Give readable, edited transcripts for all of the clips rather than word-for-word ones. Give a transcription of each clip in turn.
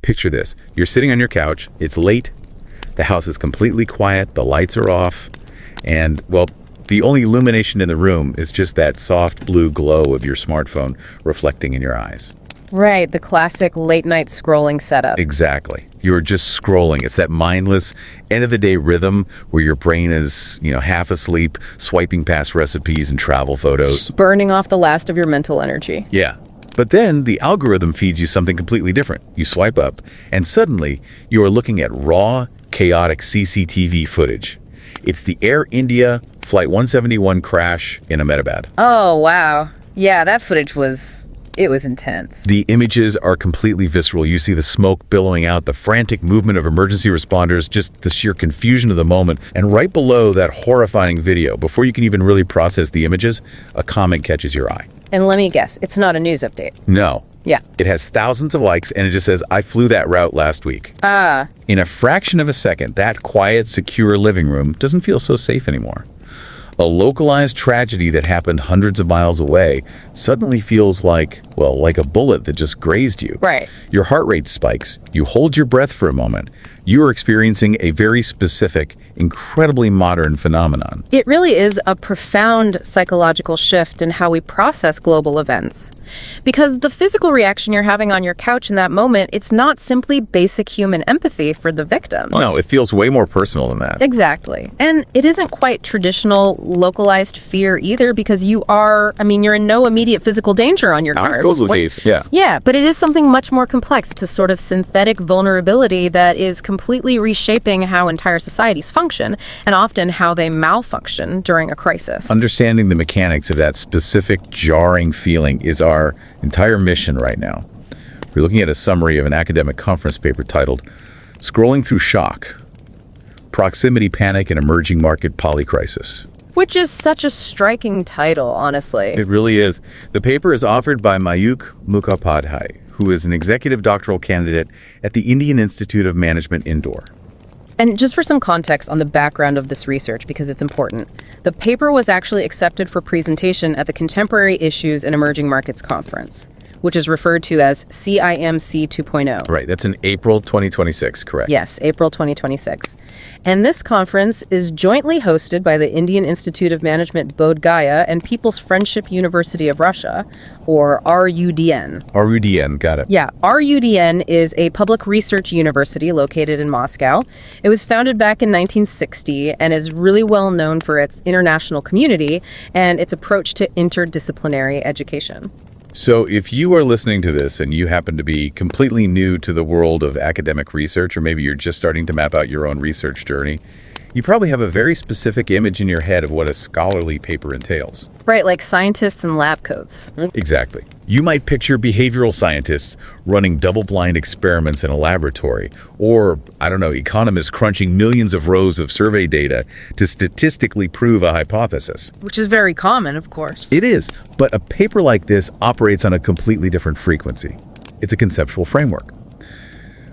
Picture this. You're sitting on your couch. It's late. The house is completely quiet. The lights are off. And, well, the only illumination in the room is just that soft blue glow of your smartphone reflecting in your eyes. Right, the classic late-night scrolling setup. Exactly. You're just scrolling. It's that mindless, end-of-the-day rhythm where your brain is, half asleep, swiping past recipes and travel photos. Burning off the last of your mental energy. Yeah. But then the algorithm feeds you something completely different. You swipe up, and suddenly you are looking at raw, chaotic CCTV footage. It's the Air India Flight 171 crash in Ahmedabad. Oh, wow. Yeah, that footage was intense. The images are completely visceral. You see the smoke billowing out, the frantic movement of emergency responders, just the sheer confusion of the moment. And right below that horrifying video, before you can even really process the images, a comment catches your eye. And let me guess, it's not a news update. No. Yeah. It has thousands of likes, and it just says, I flew that route last week. In a fraction of a second, that quiet, secure living room doesn't feel so safe anymore. A localized tragedy that happened hundreds of miles away suddenly feels like a bullet that just grazed you. Right. Your heart rate spikes. You hold your breath for a moment. You are experiencing a very specific, incredibly modern phenomenon. It really is a profound psychological shift in how we process global events. Because the physical reaction you're having on your couch in that moment, it's not simply basic human empathy for the victims. No, it feels way more personal than that. Exactly. And it isn't quite traditional, localized fear either, because you're in no immediate physical danger on your cars. Yeah. Yeah, but it is something much more complex. It's a sort of synthetic vulnerability that is completely reshaping how entire societies function, and often how they malfunction during a crisis. Understanding the mechanics of that specific jarring feeling is our entire mission right now. We're looking at a summary of an academic conference paper titled Scrolling Through Shock, Proximity Panic and Emerging Market Polycrisis. Which is such a striking title, honestly. It really is. The paper is authored by Mayuk Mukhopadhyay, who is an executive doctoral candidate at the Indian Institute of Management, Indore. And just for some context on the background of this research, because it's important, the paper was actually accepted for presentation at the Contemporary Issues in Emerging Markets Conference, which is referred to as CIMC 2.0. Right, that's in April 2026, correct? Yes, April 2026. And this conference is jointly hosted by the Indian Institute of Management Bodh Gaya and People's Friendship University of Russia, or RUDN. RUDN, got it. Yeah, RUDN is a public research university located in Moscow. It was founded back in 1960 and is really well known for its international community and its approach to interdisciplinary education. So if you are listening to this and you happen to be completely new to the world of academic research, or maybe you're just starting to map out your own research journey, you probably have a very specific image in your head of what a scholarly paper entails. Right, like scientists in lab coats. Exactly. You might picture behavioral scientists running double-blind experiments in a laboratory, or, economists crunching millions of rows of survey data to statistically prove a hypothesis. Which is very common, of course. It is, but a paper like this operates on a completely different frequency. It's a conceptual framework.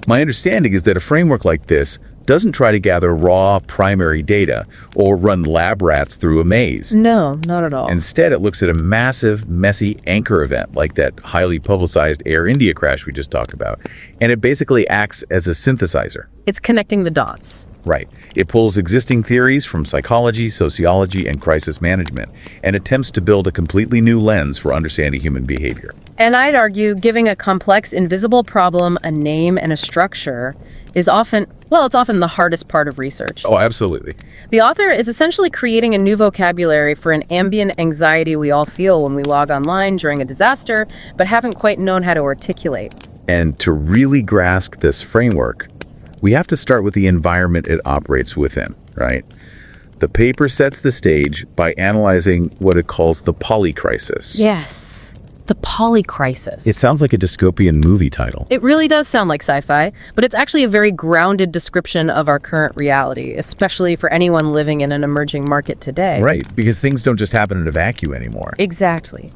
My understanding is that a framework like this doesn't try to gather raw primary data or run lab rats through a maze. No, not at all. Instead, it looks at a massive, messy anchor event like that highly publicized Air India crash we just talked about, and it basically acts as a synthesizer. It's connecting the dots. Right. It pulls existing theories from psychology, sociology, and crisis management, and attempts to build a completely new lens for understanding human behavior. And I'd argue giving a complex, invisible problem a name and a structure is often the hardest part of research. Oh, absolutely. The author is essentially creating a new vocabulary for an ambient anxiety we all feel when we log online during a disaster, but haven't quite known how to articulate. And to really grasp this framework, we have to start with the environment it operates within, right? The paper sets the stage by analyzing what it calls the polycrisis. Yes. The polycrisis. It sounds like a dystopian movie title. It really does sound like sci-fi, but it's actually a very grounded description of our current reality, especially for anyone living in an emerging market today. Right, because things don't just happen in a vacuum anymore. Exactly.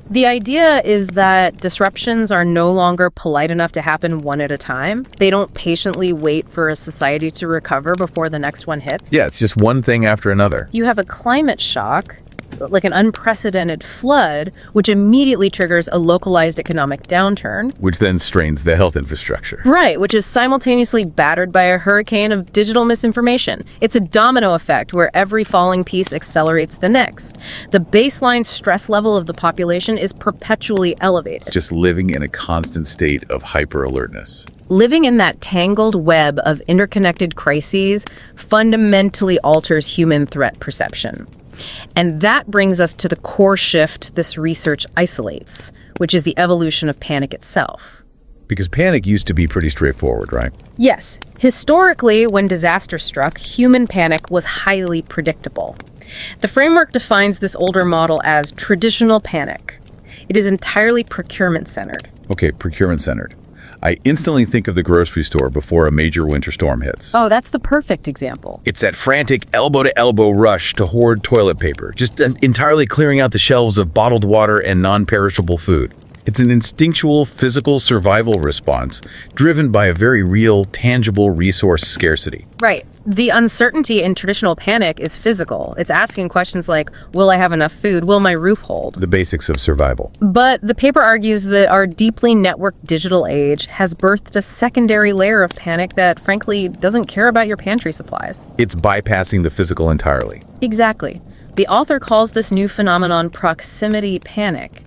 The idea is that disruptions are no longer polite enough to happen one at a time. They don't patiently wait for a society to recover before the next one hits. Yeah, it's just one thing after another. You have a climate shock, like an unprecedented flood, which immediately triggers a localized economic downturn. Which then strains the health infrastructure. Right, which is simultaneously battered by a hurricane of digital misinformation. It's a domino effect where every falling piece accelerates the next. The baseline stress level of the population is perpetually elevated. Just living in a constant state of hyper-alertness. Living in that tangled web of interconnected crises fundamentally alters human threat perception. And that brings us to the core shift this research isolates, which is the evolution of panic itself. Because panic used to be pretty straightforward, right? Yes. Historically, when disaster struck, human panic was highly predictable. The framework defines this older model as traditional panic. It is entirely procurement-centered. Okay, procurement-centered. I instantly think of the grocery store before a major winter storm hits. Oh, that's the perfect example. It's that frantic elbow-to-elbow rush to hoard toilet paper, just entirely clearing out the shelves of bottled water and non-perishable food. It's an instinctual physical survival response driven by a very real, tangible resource scarcity. Right. The uncertainty in traditional panic is physical. It's asking questions like, will I have enough food? Will my roof hold? The basics of survival. But the paper argues that our deeply networked digital age has birthed a secondary layer of panic that, frankly, doesn't care about your pantry supplies. It's bypassing the physical entirely. Exactly. The author calls this new phenomenon proximity panic.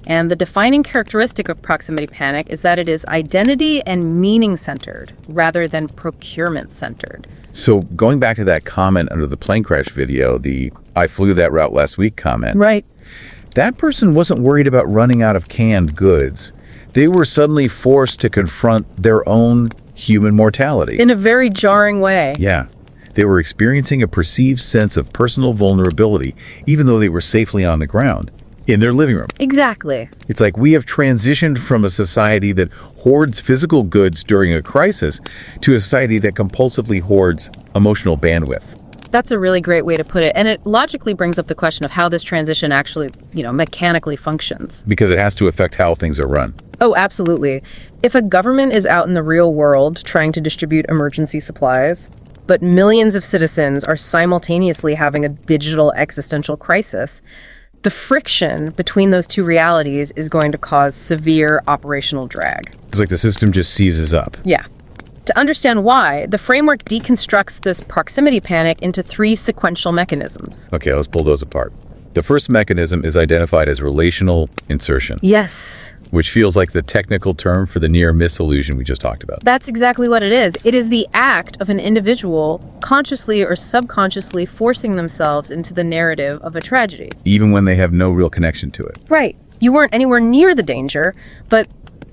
And the defining characteristic of proximity panic is that it is identity and meaning-centered rather than procurement-centered. So going back to that comment under the plane crash video, the "I flew that route last week" comment. Right. That person wasn't worried about running out of canned goods. They were suddenly forced to confront their own human mortality. In a very jarring way. Yeah. They were experiencing a perceived sense of personal vulnerability, even though they were safely on the ground. In their living room. Exactly. It's like we have transitioned from a society that hoards physical goods during a crisis to a society that compulsively hoards emotional bandwidth. That's a really great way to put it. And it logically brings up the question of how this transition actually, mechanically functions. Because it has to affect how things are run. Oh, absolutely. If a government is out in the real world trying to distribute emergency supplies, but millions of citizens are simultaneously having a digital existential crisis, the friction between those two realities is going to cause severe operational drag. It's like the system just seizes up. Yeah. To understand why, the framework deconstructs this proximity panic into 3 sequential mechanisms. Okay, let's pull those apart. The first mechanism is identified as relational insertion. Yes. Which feels like the technical term for the near-miss illusion we just talked about. That's exactly what it is. It is the act of an individual consciously or subconsciously forcing themselves into the narrative of a tragedy. Even when they have no real connection to it. Right. You weren't anywhere near the danger, but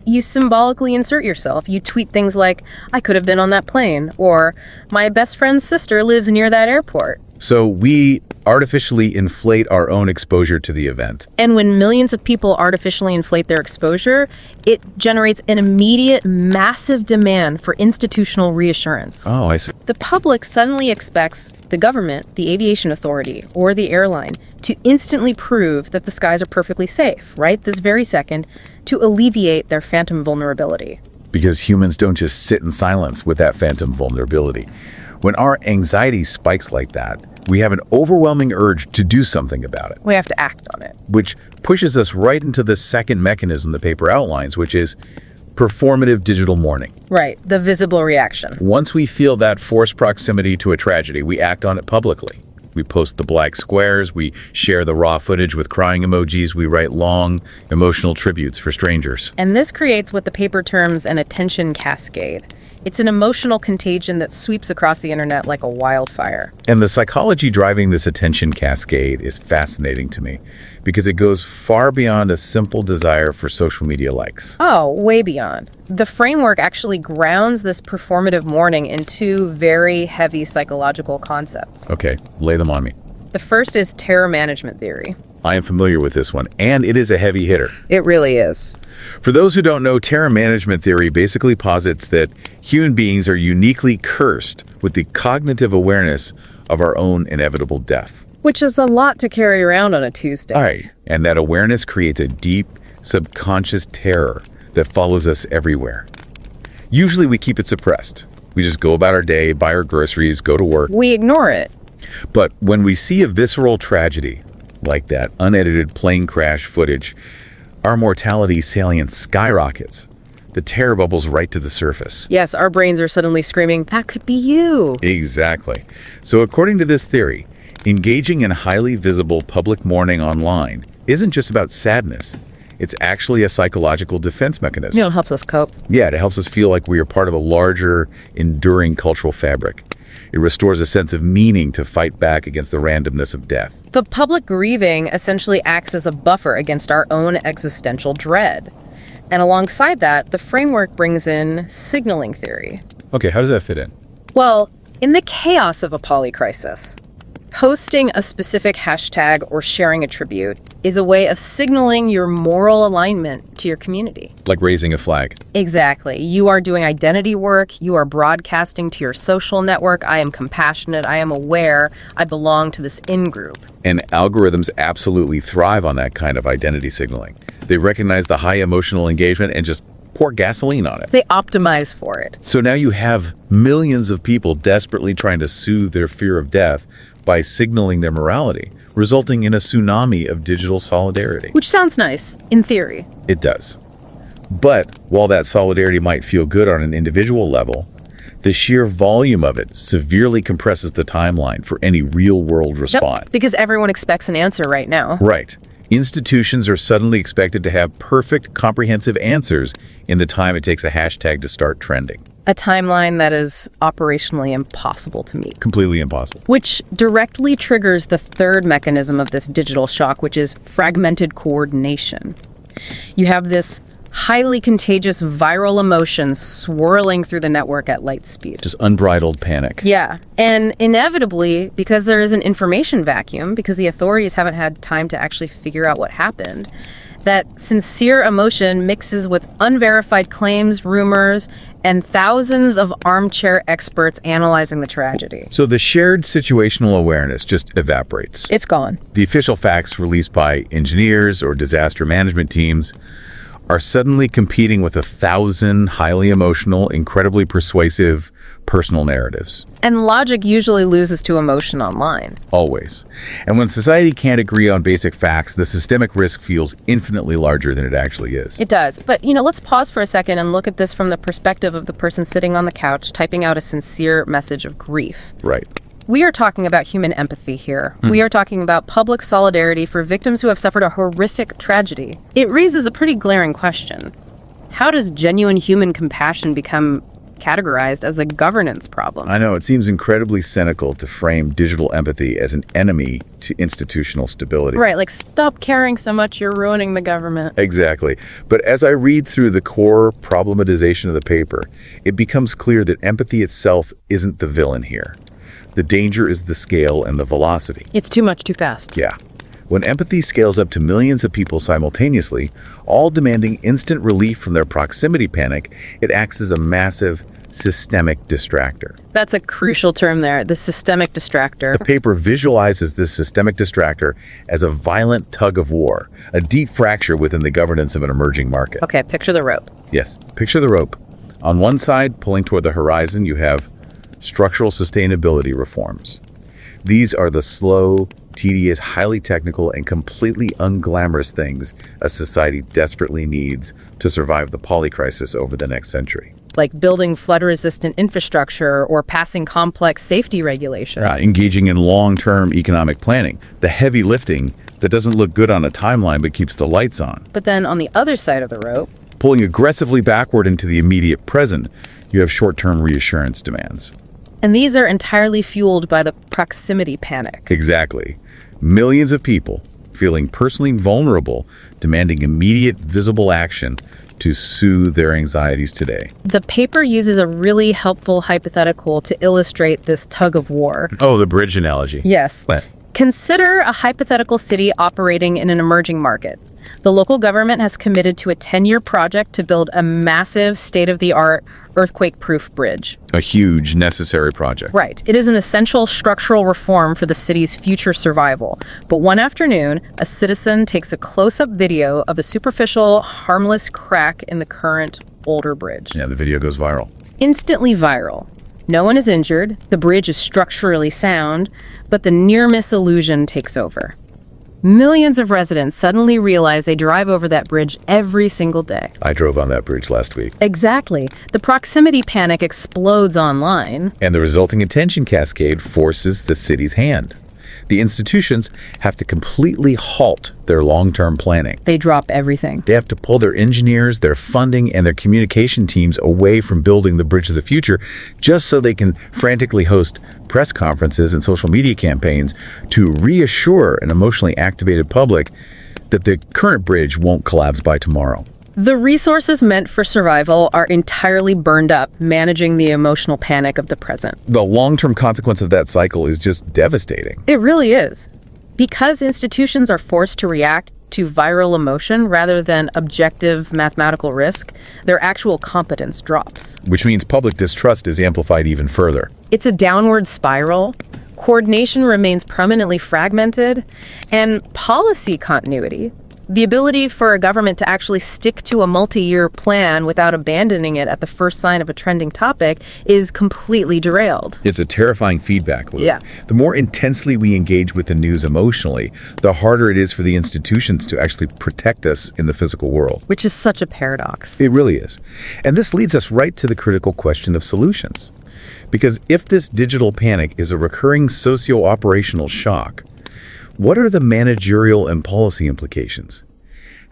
you symbolically insert yourself. You tweet things like, I could have been on that plane, or my best friend's sister lives near that airport. So we artificially inflate our own exposure to the event. And when millions of people artificially inflate their exposure, it generates an immediate, massive demand for institutional reassurance. Oh, I see. The public suddenly expects the government, the aviation authority, or the airline to instantly prove that the skies are perfectly safe, right this very second, to alleviate their phantom vulnerability. Because humans don't just sit in silence with that phantom vulnerability. When our anxiety spikes like that, we have an overwhelming urge to do something about it. We have to act on it. Which pushes us right into the second mechanism the paper outlines, which is performative digital mourning. Right, the visible reaction. Once we feel that forced proximity to a tragedy, we act on it publicly. We post the black squares, we share the raw footage with crying emojis, we write long, emotional tributes for strangers. And this creates what the paper terms an attention cascade. It's an emotional contagion that sweeps across the internet like a wildfire. And the psychology driving this attention cascade is fascinating to me because it goes far beyond a simple desire for social media likes. Oh, way beyond. The framework actually grounds this performative mourning in 2 very heavy psychological concepts. Okay, lay them on me. The first is terror management theory. I am familiar with this one, and it is a heavy hitter. It really is. For those who don't know, terror management theory basically posits that human beings are uniquely cursed with the cognitive awareness of our own inevitable death. Which is a lot to carry around on a Tuesday. Right, and that awareness creates a deep, subconscious terror that follows us everywhere. Usually we keep it suppressed. We just go about our day, buy our groceries, go to work. We ignore it. But when we see a visceral tragedy, like that unedited plane crash footage, our mortality salience skyrockets. The terror bubbles right to the surface. Yes, our brains are suddenly screaming, that could be you. Exactly. So according to this theory, engaging in highly visible public mourning online isn't just about sadness. It's actually a psychological defense mechanism. You know, it helps us cope. Yeah, it helps us feel like we are part of a larger, enduring cultural fabric. It restores a sense of meaning to fight back against the randomness of death. The public grieving essentially acts as a buffer against our own existential dread. And alongside that, the framework brings in signaling theory. Okay, how does that fit in? Well, in the chaos of a polycrisis, posting a specific hashtag or sharing a tribute is a way of signaling your moral alignment to your community. Like raising a flag. Exactly. You are doing identity work. You are broadcasting to your social network. I am compassionate. I am aware. I belong to this in-group. And algorithms absolutely thrive on that kind of identity signaling. They recognize the high emotional engagement and just pour gasoline on it. They optimize for it. So now you have millions of people desperately trying to soothe their fear of death by signaling their morality, resulting in a tsunami of digital solidarity. Which sounds nice, in theory. It does. But while that solidarity might feel good on an individual level, the sheer volume of it severely compresses the timeline for any real-world response. Yep, because everyone expects an answer right now. Right. Institutions are suddenly expected to have perfect, comprehensive answers in the time it takes a hashtag to start trending. A timeline that is operationally impossible to meet. Completely impossible. Which directly triggers the third mechanism of this digital shock, which is fragmented coordination. You have this highly contagious viral emotion swirling through the network at light speed. Just unbridled panic. Yeah. And inevitably, because there is an information vacuum, because the authorities haven't had time to actually figure out what happened, that sincere emotion mixes with unverified claims, rumors, and thousands of armchair experts analyzing the tragedy. So the shared situational awareness just evaporates. It's gone. The official facts released by engineers or disaster management teams are suddenly competing with 1,000 highly emotional, incredibly persuasive personal narratives. And logic usually loses to emotion online. Always. And when society can't agree on basic facts, the systemic risk feels infinitely larger than it actually is. It does. But, let's pause for a second and look at this from the perspective of the person sitting on the couch typing out a sincere message of grief. Right. We are talking about human empathy here. We are talking about public solidarity for victims who have suffered a horrific tragedy. It raises a pretty glaring question. How does genuine human compassion become categorized as a governance problem? I know, it seems incredibly cynical to frame digital empathy as an enemy to institutional stability. Right, like stop caring so much, you're ruining the government. Exactly. But as I read through the core problematization of the paper, it becomes clear that empathy itself isn't the villain here. The danger is the scale and the velocity. It's too much too fast. Yeah. When empathy scales up to millions of people simultaneously, all demanding instant relief from their proximity panic, it acts as a massive systemic distractor. That's a crucial term there, the systemic distractor. The paper visualizes this systemic distractor as a violent tug of war, a deep fracture within the governance of an emerging market. Okay, picture the rope. Yes, picture the rope. On one side, pulling toward the horizon, you have structural sustainability reforms. These are the slow, tedious, highly technical, and completely unglamorous things a society desperately needs to survive the polycrisis over the next century. Like building flood-resistant infrastructure or passing complex safety regulations. Engaging in long-term economic planning, the heavy lifting that doesn't look good on a timeline but keeps the lights on. But then on the other side of the rope, pulling aggressively backward into the immediate present, you have short-term reassurance demands. And these are entirely fueled by the proximity panic. Exactly. Millions of people feeling personally vulnerable, demanding immediate visible action to soothe their anxieties today. The paper uses a really helpful hypothetical to illustrate this tug of war. Oh, the bridge analogy. Yes. What? Consider a hypothetical city operating in an emerging market. The local government has committed to a 10-year project to build a massive, state-of-the-art, earthquake-proof bridge. A huge, necessary project. Right. It is an essential structural reform for the city's future survival. But one afternoon, a citizen takes a close-up video of a superficial, harmless crack in the current, older bridge. Yeah, the video goes viral. Instantly viral. No one is injured, the bridge is structurally sound, but the near-miss illusion takes over. Millions of residents suddenly realize they drive over that bridge every single day. I drove on that bridge last week. Exactly. The proximity panic explodes online. And the resulting attention cascade forces the city's hand. The institutions have to completely halt their long-term planning. They drop everything. They have to pull their engineers, their funding, and their communication teams away from building the bridge of the future just so they can frantically host press conferences and social media campaigns to reassure an emotionally activated public that the current bridge won't collapse by tomorrow. The resources meant for survival are entirely burned up managing the emotional panic of the present. The long-term consequence of that cycle is just devastating. It really is. Because institutions are forced to react to viral emotion rather than objective mathematical risk, their actual competence drops. Which means public distrust is amplified even further. It's a downward spiral. Coordination remains permanently fragmented, and policy continuity, the ability for a government to actually stick to a multi-year plan without abandoning it at the first sign of a trending topic, is completely derailed. It's a terrifying feedback loop. Yeah. The more intensely we engage with the news emotionally, the harder it is for the institutions to actually protect us in the physical world. Which is such a paradox. It really is. And this leads us right to the critical question of solutions. Because if this digital panic is a recurring socio-operational shock, what are the managerial and policy implications?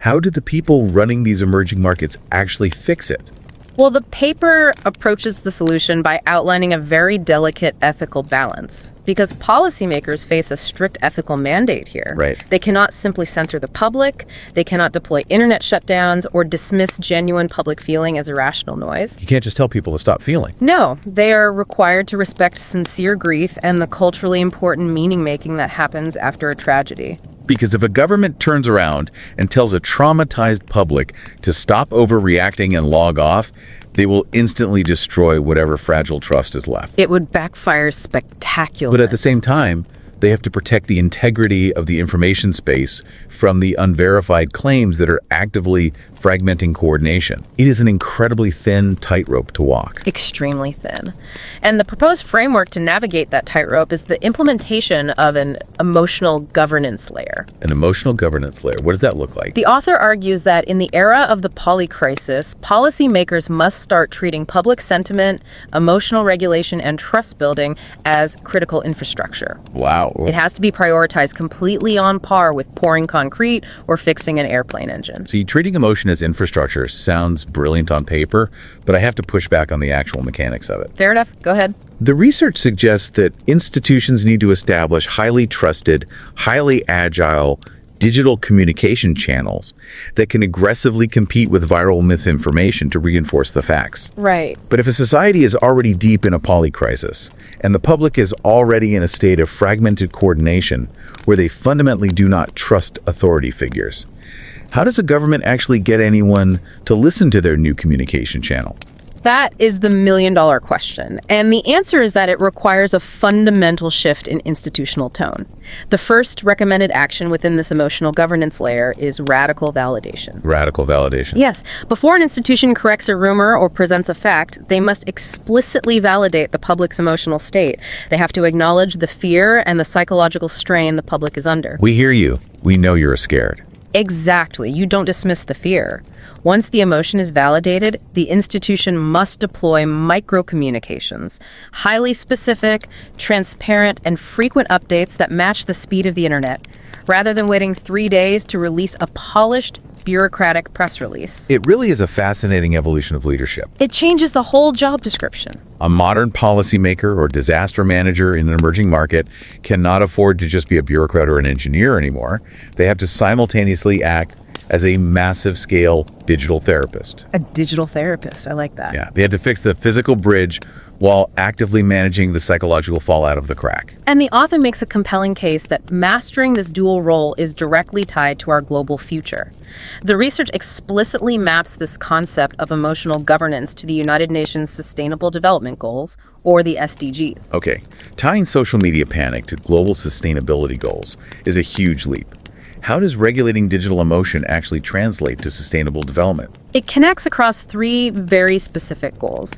How do the people running these emerging markets actually fix it? Well, the paper approaches the solution by outlining a very delicate ethical balance, because policymakers face a strict ethical mandate here. Right. They cannot simply censor the public, they cannot deploy internet shutdowns, or dismiss genuine public feeling as irrational noise. You can't just tell people to stop feeling. No, they are required to respect sincere grief and the culturally important meaning-making that happens after a tragedy. Because if a government turns around and tells a traumatized public to stop overreacting and log off, they will instantly destroy whatever fragile trust is left. It would backfire spectacularly. But at the same time, they have to protect the integrity of the information space from the unverified claims that are actively fragmenting coordination. It is an incredibly thin tightrope to walk. Extremely thin. And the proposed framework to navigate that tightrope is the implementation of an emotional governance layer. An emotional governance layer. What does that look like? The author argues that in the era of the polycrisis, policymakers must start treating public sentiment, emotional regulation, and trust building as critical infrastructure. Wow. It has to be prioritized completely on par with pouring concrete or fixing an airplane engine. See, treating emotion as infrastructure sounds brilliant on paper, but I have to push back on the actual mechanics of it. Fair enough. Go ahead. The research suggests that institutions need to establish highly trusted, highly agile digital communication channels that can aggressively compete with viral misinformation to reinforce the facts. Right. But if a society is already deep in a polycrisis, and the public is already in a state of fragmented coordination where they fundamentally do not trust authority figures, how does a government actually get anyone to listen to their new communication channel? That is the million-dollar question, and the answer is that it requires a fundamental shift in institutional tone. The first recommended action within this emotional governance layer is radical validation. Radical validation. Yes. Before an institution corrects a rumor or presents a fact, they must explicitly validate the public's emotional state. They have to acknowledge the fear and the psychological strain the public is under. We hear you. We know you're scared. Exactly. You don't dismiss the fear. Once the emotion is validated, the institution must deploy micro-communications, highly specific, transparent, and frequent updates that match the speed of the internet, rather than waiting 3 days to release a polished, bureaucratic press release. It really is a fascinating evolution of leadership. It changes the whole job description. A modern policymaker or disaster manager in an emerging market cannot afford to just be a bureaucrat or an engineer anymore. They have to simultaneously act as a massive-scale digital therapist. A digital therapist. I like that. Yeah, they had to fix the physical bridge while actively managing the psychological fallout of the crack. And the author makes a compelling case that mastering this dual role is directly tied to our global future. The research explicitly maps this concept of emotional governance to the United Nations Sustainable Development Goals, or the SDGs. Okay, tying social media panic to global sustainability goals is a huge leap. How does regulating digital emotion actually translate to sustainable development? It connects across 3 very specific goals.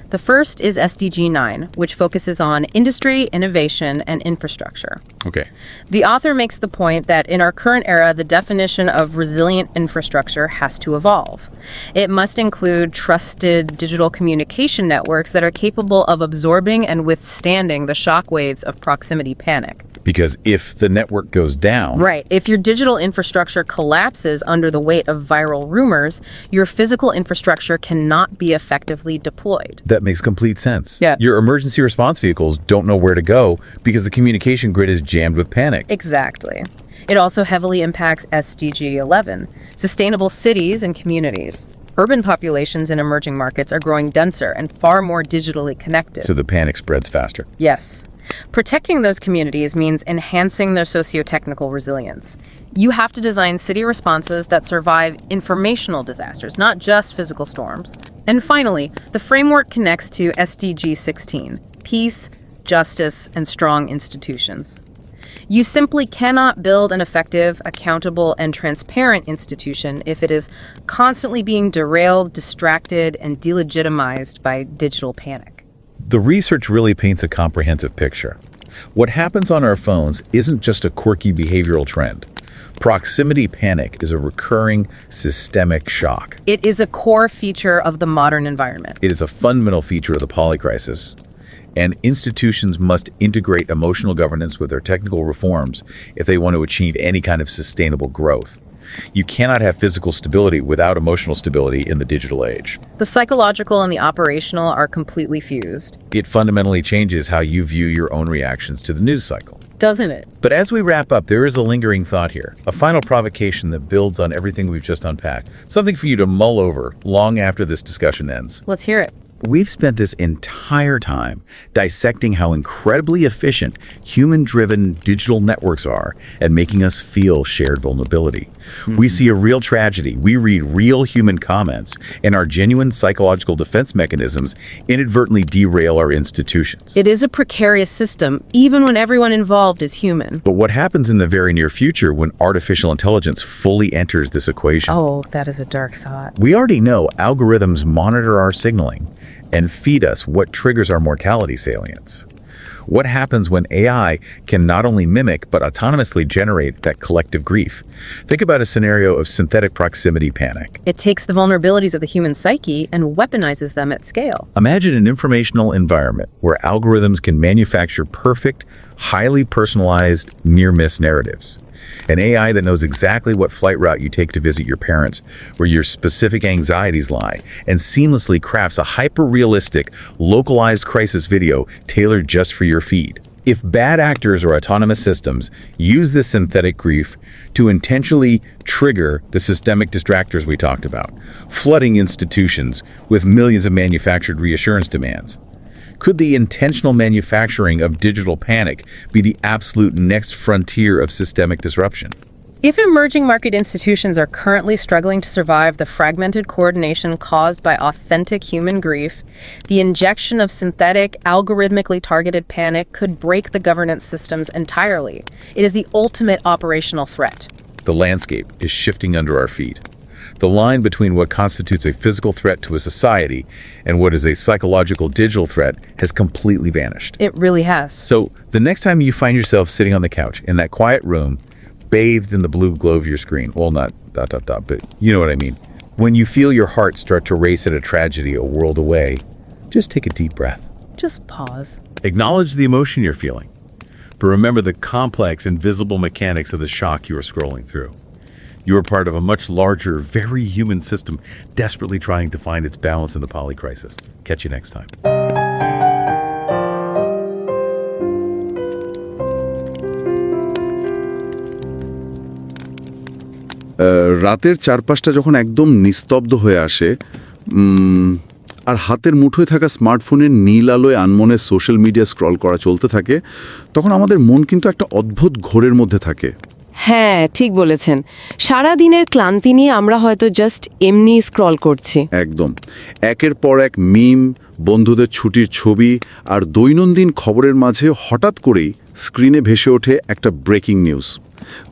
The first is SDG 9, which focuses on industry, innovation, and infrastructure. Okay. The author makes the point that in our current era, the definition of resilient infrastructure has to evolve. It must include trusted digital communication networks that are capable of absorbing and withstanding the shockwaves of proximity panic. Because if the network goes down... Right. If your digital infrastructure collapses under the weight of viral rumors, your physical infrastructure cannot be effectively deployed. That makes complete sense. Yeah. Your emergency response vehicles don't know where to go because the communication grid is jammed with panic. Exactly. It also heavily impacts SDG 11, sustainable cities and communities. Urban populations in emerging markets are growing denser and far more digitally connected. So the panic spreads faster. Yes. Protecting those communities means enhancing their socio-technical resilience. You have to design city responses that survive informational disasters, not just physical storms. And finally, the framework connects to SDG 16, peace, justice, and strong institutions. You simply cannot build an effective, accountable, and transparent institution if it is constantly being derailed, distracted, and delegitimized by digital panic. The research really paints a comprehensive picture. What happens on our phones isn't just a quirky behavioral trend. Proximity panic is a recurring systemic shock. It is a core feature of the modern environment. It is a fundamental feature of the polycrisis. And institutions must integrate emotional governance with their technical reforms if they want to achieve any kind of sustainable growth. You cannot have physical stability without emotional stability in the digital age. The psychological and the operational are completely fused. It fundamentally changes how you view your own reactions to the news cycle. Doesn't it? But as we wrap up, there is a lingering thought here, a final provocation that builds on everything we've just unpacked, something for you to mull over long after this discussion ends. Let's hear it. We've spent this entire time dissecting how incredibly efficient human-driven digital networks are at making us feel shared vulnerability. We see a real tragedy. We read real human comments, and our genuine psychological defense mechanisms inadvertently derail our institutions. It is a precarious system, even when everyone involved is human. But what happens in the very near future when artificial intelligence fully enters this equation? Oh, that is a dark thought. We already know algorithms monitor our signaling and feed us what triggers our mortality salience. What happens when AI can not only mimic but autonomously generate that collective grief? Think about a scenario of synthetic proximity panic. It takes the vulnerabilities of the human psyche and weaponizes them at scale. Imagine an informational environment where algorithms can manufacture perfect, highly personalized near-miss narratives. An AI that knows exactly what flight route you take to visit your parents, where your specific anxieties lie, and seamlessly crafts a hyper-realistic, localized crisis video tailored just for your feed. If bad actors or autonomous systems use this synthetic grief to intentionally trigger the systemic distractors we talked about, flooding institutions with millions of manufactured reassurance demands, could the intentional manufacturing of digital panic be the absolute next frontier of systemic disruption? If emerging market institutions are currently struggling to survive the fragmented coordination caused by authentic human grief, the injection of synthetic, algorithmically targeted panic could break the governance systems entirely. It is the ultimate operational threat. The landscape is shifting under our feet. The line between what constitutes a physical threat to a society and what is a psychological digital threat has completely vanished. It really has. So the next time you find yourself sitting on the couch in that quiet room, bathed in the blue glow of your screen, well, not ... but you know what I mean. When you feel your heart start to race at a tragedy a world away, just take a deep breath. Just pause. Acknowledge the emotion you're feeling. But remember the complex, invisible mechanics of the shock you are scrolling through. You are part of a much larger, very human system desperately trying to find its balance in the polycrisis. Catch you next time. রাতের চারপাশটা যখন একদম নিস্তব্ধ হয়ে আসে আর হাতের মুঠোয় থাকা স্মার্টফোনের নীল আলোয় আনমনে সোশ্যাল মিডিয়া স্ক্রল করা চলতে থাকে, তখন আমাদের মন কিন্তু একটা অদ্ভুত ঘোরের মধ্যে থাকে। হ্যাঁ, ঠিক বলেছেন। সারা দিনের ক্লান্তি নিয়ে আমরা হয়তো জাস্ট এমনি স্ক্রল করছি। একদম। একের পর এক মিম, বন্ধুদের ছুটির ছবি আর দৈনন্দিন খবরের মাঝে হঠাৎ করেই স্ক্রিনে ভেসে ওঠে একটা ব্রেকিং নিউজ।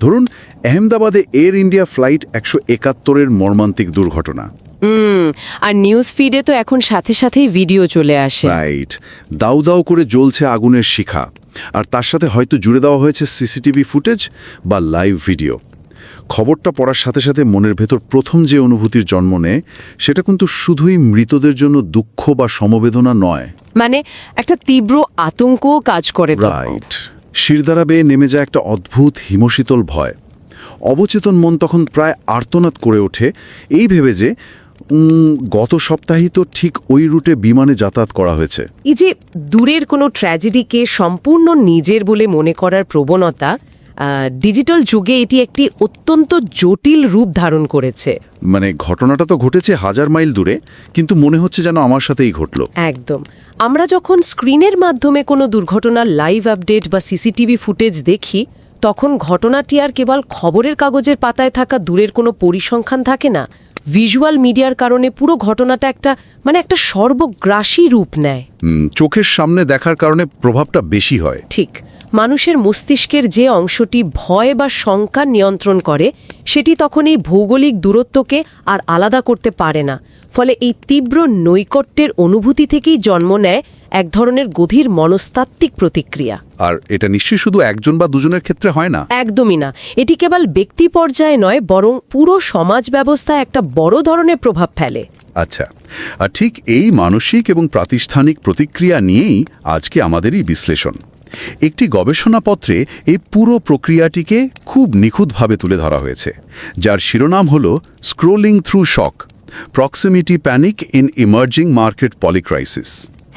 ধরুন, আহমেদাবাদে এয়ার ইন্ডিয়া ফ্লাইট 171-এর মর্মান্তিক দুর্ঘটনা। আর নিউজ ফিডে তো এখন সাথে সাথেই ভিডিও চলে আসে। রাইট, দাউ দাউ করে জ্বলছে আগুনের শিখা, আর তার সাথে হয়তো জুড়ে দেওয়া হয়েছে সিসিটিভি ফুটেজ বা লাইভ ভিডিও। খবরটা পড়ার সাথে সাথে মনের ভেতর প্রথম যে অনুভূতির জন্ম নেয় সেটা কিন্তু শুধুই মৃতদের জন্য দুঃখ বা সমবেদনা নয়, মানে একটা তীব্র আতঙ্কও কাজ করে তখন। রাইট, শিরদাঁড়া বেয়ে নেমে যায় একটা অদ্ভুত হিমশীতল ভয়। অবচেতন মন তখন প্রায় আর্তনাদ করে ওঠে এই ভেবে যে গত সপ্তাহেই তো ঠিক ওই রুটে বিমানে যাতায়াত করা হয়েছে। এই যে দূরের কোনো ট্র্যাজেডিকে সম্পূর্ণ নিজের বলে মনে করার প্রবণতা, ডিজিটাল যুগে এটি একটি অত্যন্ত জটিল রূপ ধারণ করেছে। মানে ঘটনাটা তো ঘটেছে 1000 মাইল দূরে, কিন্তু মনে হচ্ছে যেন আমার সাথেই ঘটলো। একদম। আমরা যখন স্ক্রিনের মাধ্যমে কোনো দুর্ঘটনার লাইভ আপডেট বা সিসিটিভি ফুটেজ দেখি, তখন ঘটনাটি আর কেবল খবরের কাগজের পাতায় থাকা দূরের কোনো পরিসংখ্যান থাকে না। ভিজুয়াল মিডিয়ার কারণে পুরো ঘটনাটা একটা সর্বগ্রাসী রূপ নেয়। চোখের সামনে দেখার কারণে প্রভাবটা বেশি হয়। ঠিক, মানুষের মস্তিষ্কের যে অংশটি ভয় বা শঙ্কা নিয়ন্ত্রণ করে, সেটি তখন এই ভৌগোলিক দূরত্বকে আর আলাদা করতে পারে না। ফলে এই তীব্র নৈকট্যের অনুভূতি থেকেই জন্ম নেয় এক ধরনের গভীর মনস্তাত্ত্বিক প্রতিক্রিয়া। আর এটা নিশ্চয়ই শুধু একজন বা দুজনের ক্ষেত্রে হয় না। একদমই না। এটি কেবল ব্যক্তি পর্যায়ে নয়, বরং পুরো সমাজ ব্যবস্থায় একটা বড় ধরনের প্রভাব ফেলে। আচ্ছা, আর ঠিক এই মানসিক এবং প্রাতিষ্ঠানিক প্রতিক্রিয়া নিয়েই আজকে আমাদেরই বিশ্লেষণ। একটি গবেষণাপত্রে এই পুরো প্রক্রিয়াটিকে খুব নিখুঁতভাবে তুলে ধরা হয়েছে, যার শিরোনাম হল scrolling through shock, proximity panic in emerging market polycrisis.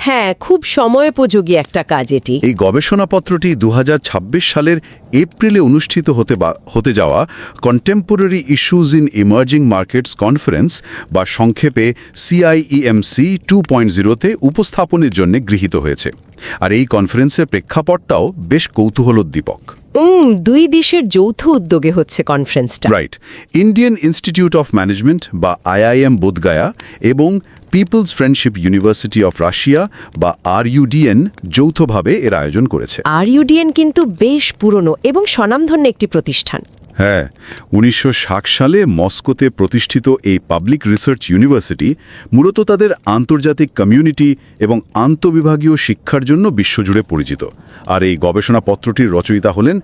হ্যাঁ, খুব সময়োপযোগী একটা কাজ এটি। এই গবেষণাপত্রটি 2026 সালের এপ্রিলে অনুষ্ঠিত হতে যাওয়া contemporary issues in emerging markets conference বা সংক্ষেপে CIEMC 2.0-তে উপস্থাপনের জন্য গৃহীত হয়েছে। আর এই কনফারেন্সের প্রেক্ষাপটটাও বেশ কৌতূহলোদ্দীপক। দুই দেশের যৌথ উদ্যোগে হচ্ছে কনফারেন্সটা। Right, Indian Institute of Management বা IIM বোধগয়া এবং People's Friendship University of Russia বা RUDN যৌথভাবে এর আয়োজন করেছে। RUDN কিন্তু বেশ পুরনো এবং স্বনামধন্য একটি প্রতিষ্ঠান। হ্যাঁ, 1960 সালে মস্কোতে প্রতিষ্ঠিত এই পাবলিক রিসার্চ ইউনিভার্সিটি মূলত তাদের আন্তর্জাতিক কমিউনিটি এবং আন্তঃবিভাগীয় শিক্ষার জন্য বিশ্বজুড়ে পরিচিত। আর এই গবেষণাপত্রটির রচয়িতা হলেন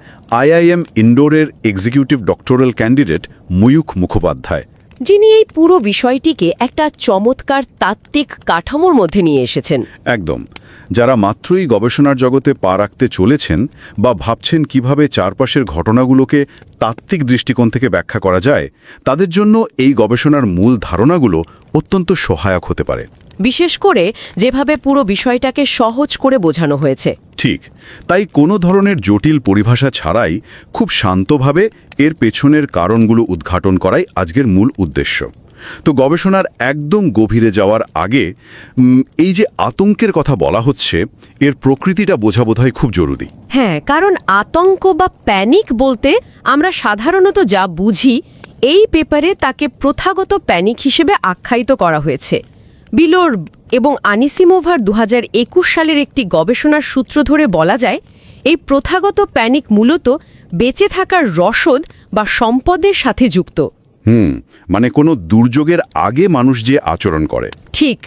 IIM ইন্ডোরের executive doctoral candidate Mayukh Mukhopadhyay, যিনি এই পুরো বিষয়টিকে একটা চমৎকার তাত্ত্বিক কাঠামোর মধ্যে নিয়ে এসেছেন। একদম। যারা মাত্রই গবেষণার জগতে পা রাখতে চলেছেন বা ভাবছেন কিভাবে চারপাশের ঘটনাগুলোকে তাত্ত্বিক দৃষ্টিকোণ থেকে ব্যাখ্যা করা যায়, তাদের জন্য এই গবেষণার মূল ধারণাগুলো অত্যন্ত সহায়ক হতে পারে। বিশেষ করে যেভাবে পুরো বিষয়টাকে সহজ করে বোঝানো হয়েছে। ঠিক, তাই কোনো ধরনের জটিল পরিভাষা ছাড়াই খুব শান্তভাবে এর পেছনের কারণগুলো উদ্ঘাটন করাই আজকের মূল উদ্দেশ্য। তো গবেষণার একদম গভীরে যাওয়ার আগে এই যে আতঙ্কের কথা বলা হচ্ছে, এর প্রকৃতিটা বোঝা বোধহয় খুব জরুরি। হ্যাঁ, কারণ আতঙ্ক বা প্যানিক বলতে আমরা সাধারণত যা বুঝি, এই পেপারে তাকে প্রথাগত প্যানিক হিসেবে আখ্যায়িত করা হয়েছে। বিলোর এবং আনিসিমোভার 2021 সালের একটি গবেষণার সূত্র ধরে বলা যায়, এই প্রথাগত প্যানিক মূলত বেঁচে থাকার রসদ বা সম্পদের সাথে যুক্ত। মানে কোনো দুর্যোগের আগে মানুষ যে আচরণ করে। ঠিক,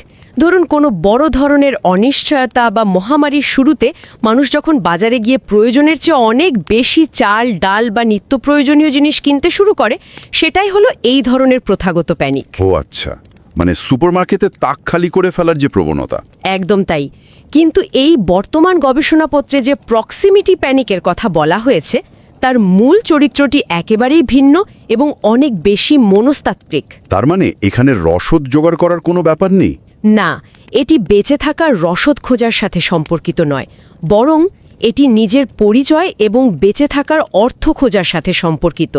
ধরুন কোনো বড় ধরনের অনিশ্চয়তা বা মহামারীর শুরুতে মানুষ যখন বাজারে গিয়ে প্রয়োজনের চেয়ে অনেক বেশি চাল, ডাল বা নিত্য প্রয়োজনীয় জিনিস কিনতে শুরু করে, সেটাই হলো এই ধরনের প্রথাগত প্যানিক। ও আচ্ছা, মানে সুপারমার্কেটে তাক খালি করে ফেলার যে প্রবণতা। একদম তাই। কিন্তু এই বর্তমান গবেষণাপত্রে যে প্রক্সিমিটি প্যানিকের কথা বলা হয়েছে, তার মূল চরিত্রটি একেবারেই ভিন্ন এবং অনেক বেশি মনস্তাত্ত্বিক। তার মানে এখানে রসদ জোগাড় করার কোনো ব্যাপার নেই? না, এটি বেঁচে থাকার রসদ খোঁজার সাথে সম্পর্কিত নয়, বরং এটি নিজের পরিচয় এবং বেঁচে থাকার অর্থ খোঁজার সাথে সম্পর্কিত।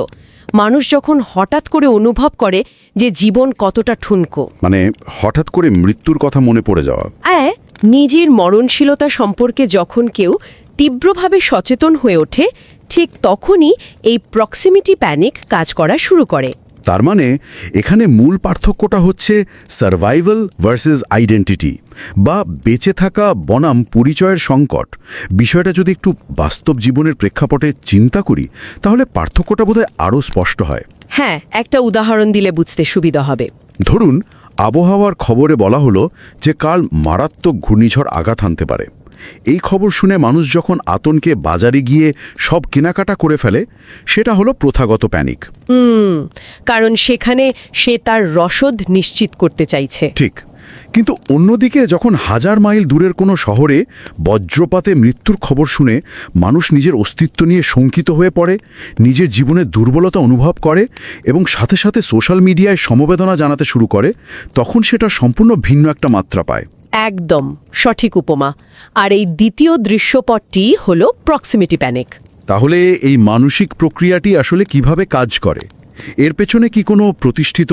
মানুষ যখন হঠাৎ করে অনুভব করে যে জীবন কতটা ঠুনকো, মানে হঠাৎ করে মৃত্যুর কথা মনে পড়ে যাওয়া। নিজের মরণশীলতা সম্পর্কে যখন কেউ তীব্রভাবে সচেতন হয়ে ওঠে, ঠিক তখনই এই প্রক্সিমিটি প্যানিক কাজ করা শুরু করে। তার মানে এখানে মূল পার্থক্যটা হচ্ছে সার্ভাইভাল ভার্সেস আইডেন্টিটি, বা বেঁচে থাকা বনাম পরিচয়ের সংকট। বিষয়টা যদি একটু বাস্তব জীবনের প্রেক্ষাপটে চিন্তা করি, তাহলে পার্থক্যটা বোধহয় আরও স্পষ্ট হয়। হ্যাঁ, একটা উদাহরণ দিলে বুঝতে সুবিধা হবে। ধরুন আবহাওয়ার খবরে বলা হলো যে কাল মারাত্মক ঘূর্ণিঝড় আঘাত হানতে পারে। এই খবর শুনে মানুষ যখন আতঙ্কে বাজারে গিয়ে সব কেনাকাটা করে ফেলে, সেটা হলো প্রথাগত প্যানিক। কারণ সেখানে সে তার রসদ নিশ্চিত করতে চাইছে। ঠিক, কিন্তু অন্যদিকে যখন হাজার মাইল দূরের কোনো শহরে বজ্রপাতে মৃত্যুর খবর শুনে মানুষ নিজের অস্তিত্ব নিয়ে শঙ্কিত হয়ে পড়ে, নিজের জীবনে দুর্বলতা অনুভব করে এবং সাথে সাথে সোশ্যাল মিডিয়ায় সমবেদনা জানাতে শুরু করে, তখন সেটা সম্পূর্ণ ভিন্ন একটা মাত্রা পায়। একদম সঠিক উপমা। আর এই দ্বিতীয় দৃশ্যপটটি হলো প্রক্সিমিটি প্যানিক। তাহলে এই মানসিক প্রক্রিয়াটি আসলে কিভাবে কাজ করে? এর পেছনে কি কোনো প্রতিষ্ঠিত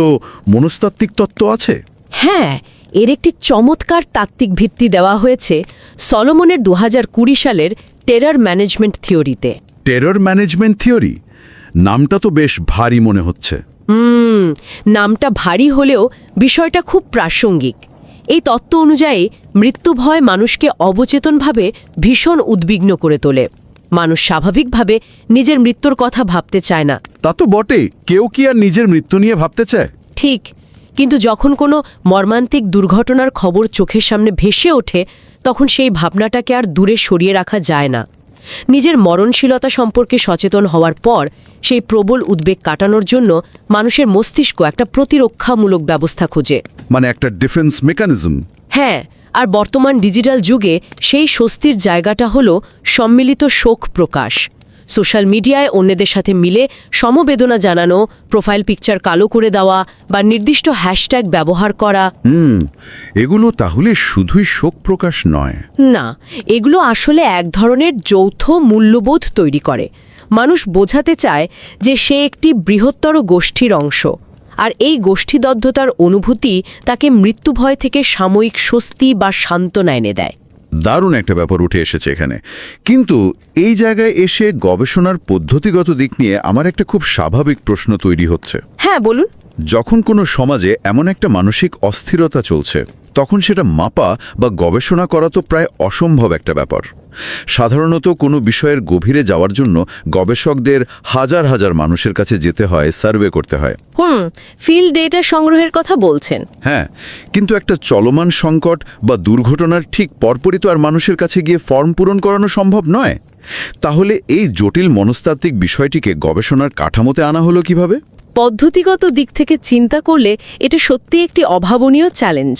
মনস্তাত্ত্বিক তত্ত্ব আছে? হ্যাঁ, এর একটি চমৎকার তাত্ত্বিক ভিত্তি দেওয়া হয়েছে সলোমনের 2020 সালের টেরর ম্যানেজমেন্ট থিওরিতে। Terror management theory? নামটা তো বেশ ভারী মনে হচ্ছে। নামটা ভারী হলেও বিষয়টা খুব প্রাসঙ্গিক। এই তত্ত্ব অনুযায়ী মৃত্যু ভয় মানুষকে অবচেতনভাবে ভীষণ উদ্বিগ্ন করে তোলে। মানুষ স্বাভাবিকভাবে নিজের মৃত্যুর কথা ভাবতে চায় না। তা তো বটেই, কেউ কি আর নিজের মৃত্যু নিয়ে ভাবতে চায়? ঠিক, কিন্তু যখন কোনো মর্মান্তিক দুর্ঘটনার খবর চোখের সামনে ভেসে ওঠে, তখন সেই ভাবনাটাকে আর দূরে সরিয়ে রাখা যায় না। নিজের মরণশীলতা সম্পর্কে সচেতন হওয়ার পর সেই প্রবল উদ্বেগ কাটানোর জন্য মানুষের মস্তিষ্ক একটা প্রতিরক্ষামূলক ব্যবস্থা খোঁজে, মানে একটা ডিফেন্স মেকানিজম। হ্যাঁ, আর বর্তমান ডিজিটাল যুগে সেই স্বস্তির জায়গাটা হলো সম্মিলিত শোক প্রকাশ। সোশ্যাল মিডিয়ায় অন্যদের সাথে মিলে সমবেদনা জানানো, প্রোফাইল পিকচার কালো করে দেওয়া বা নির্দিষ্ট হ্যাশট্যাগ ব্যবহার করা। এগুলো তাহলে শুধুই শোক প্রকাশ নয়? না, এগুলো আসলে এক ধরনের যৌথ মূল্যবোধ তৈরি করে। মানুষ বোঝাতে চায় যে সে একটি বৃহত্তর গোষ্ঠীর অংশ, আর এই গোষ্ঠীবদ্ধতার অনুভূতি তাকে মৃত্যু ভয় থেকে সাময়িক স্বস্তি বা সান্ত্বনা এনে দেয়। দারুণ একটা ব্যাপার উঠে এসেছে এখানে। কিন্তু এই জায়গায় এসে গবেষণার পদ্ধতিগত দিক নিয়ে আমার একটা খুব স্বাভাবিক প্রশ্ন তৈরি হচ্ছে। হ্যাঁ, বলুন। যখন কোনো সমাজে এমন একটা মানসিক অস্থিরতা চলছে, তখন সেটা মাপা বা গবেষণা করা তো প্রায় অসম্ভব একটা ব্যাপার। সাধারণত কোনো বিষয়ের গভীরে যাওয়ার জন্য গবেষকদের হাজার হাজার মানুষের কাছে যেতে হয়, সার্ভে করতে হয়। ফিল্ড ডেটা সংগ্রহের কথা বলছেন। হ্যাঁ, কিন্তু একটা চলমান সংকট বা দুর্ঘটনার ঠিক পরপরই তো আর মানুষের কাছে গিয়ে ফর্ম পূরণ করানো সম্ভব নয়। তাহলে এই জটিল মনস্তাত্ত্বিক বিষয়টিকে গবেষণার কাঠামোতে আনা হলো কিভাবে? পদ্ধতিগত দিক থেকে চিন্তা করলে এটা সত্যি একটি অভাবনীয় চ্যালেঞ্জ,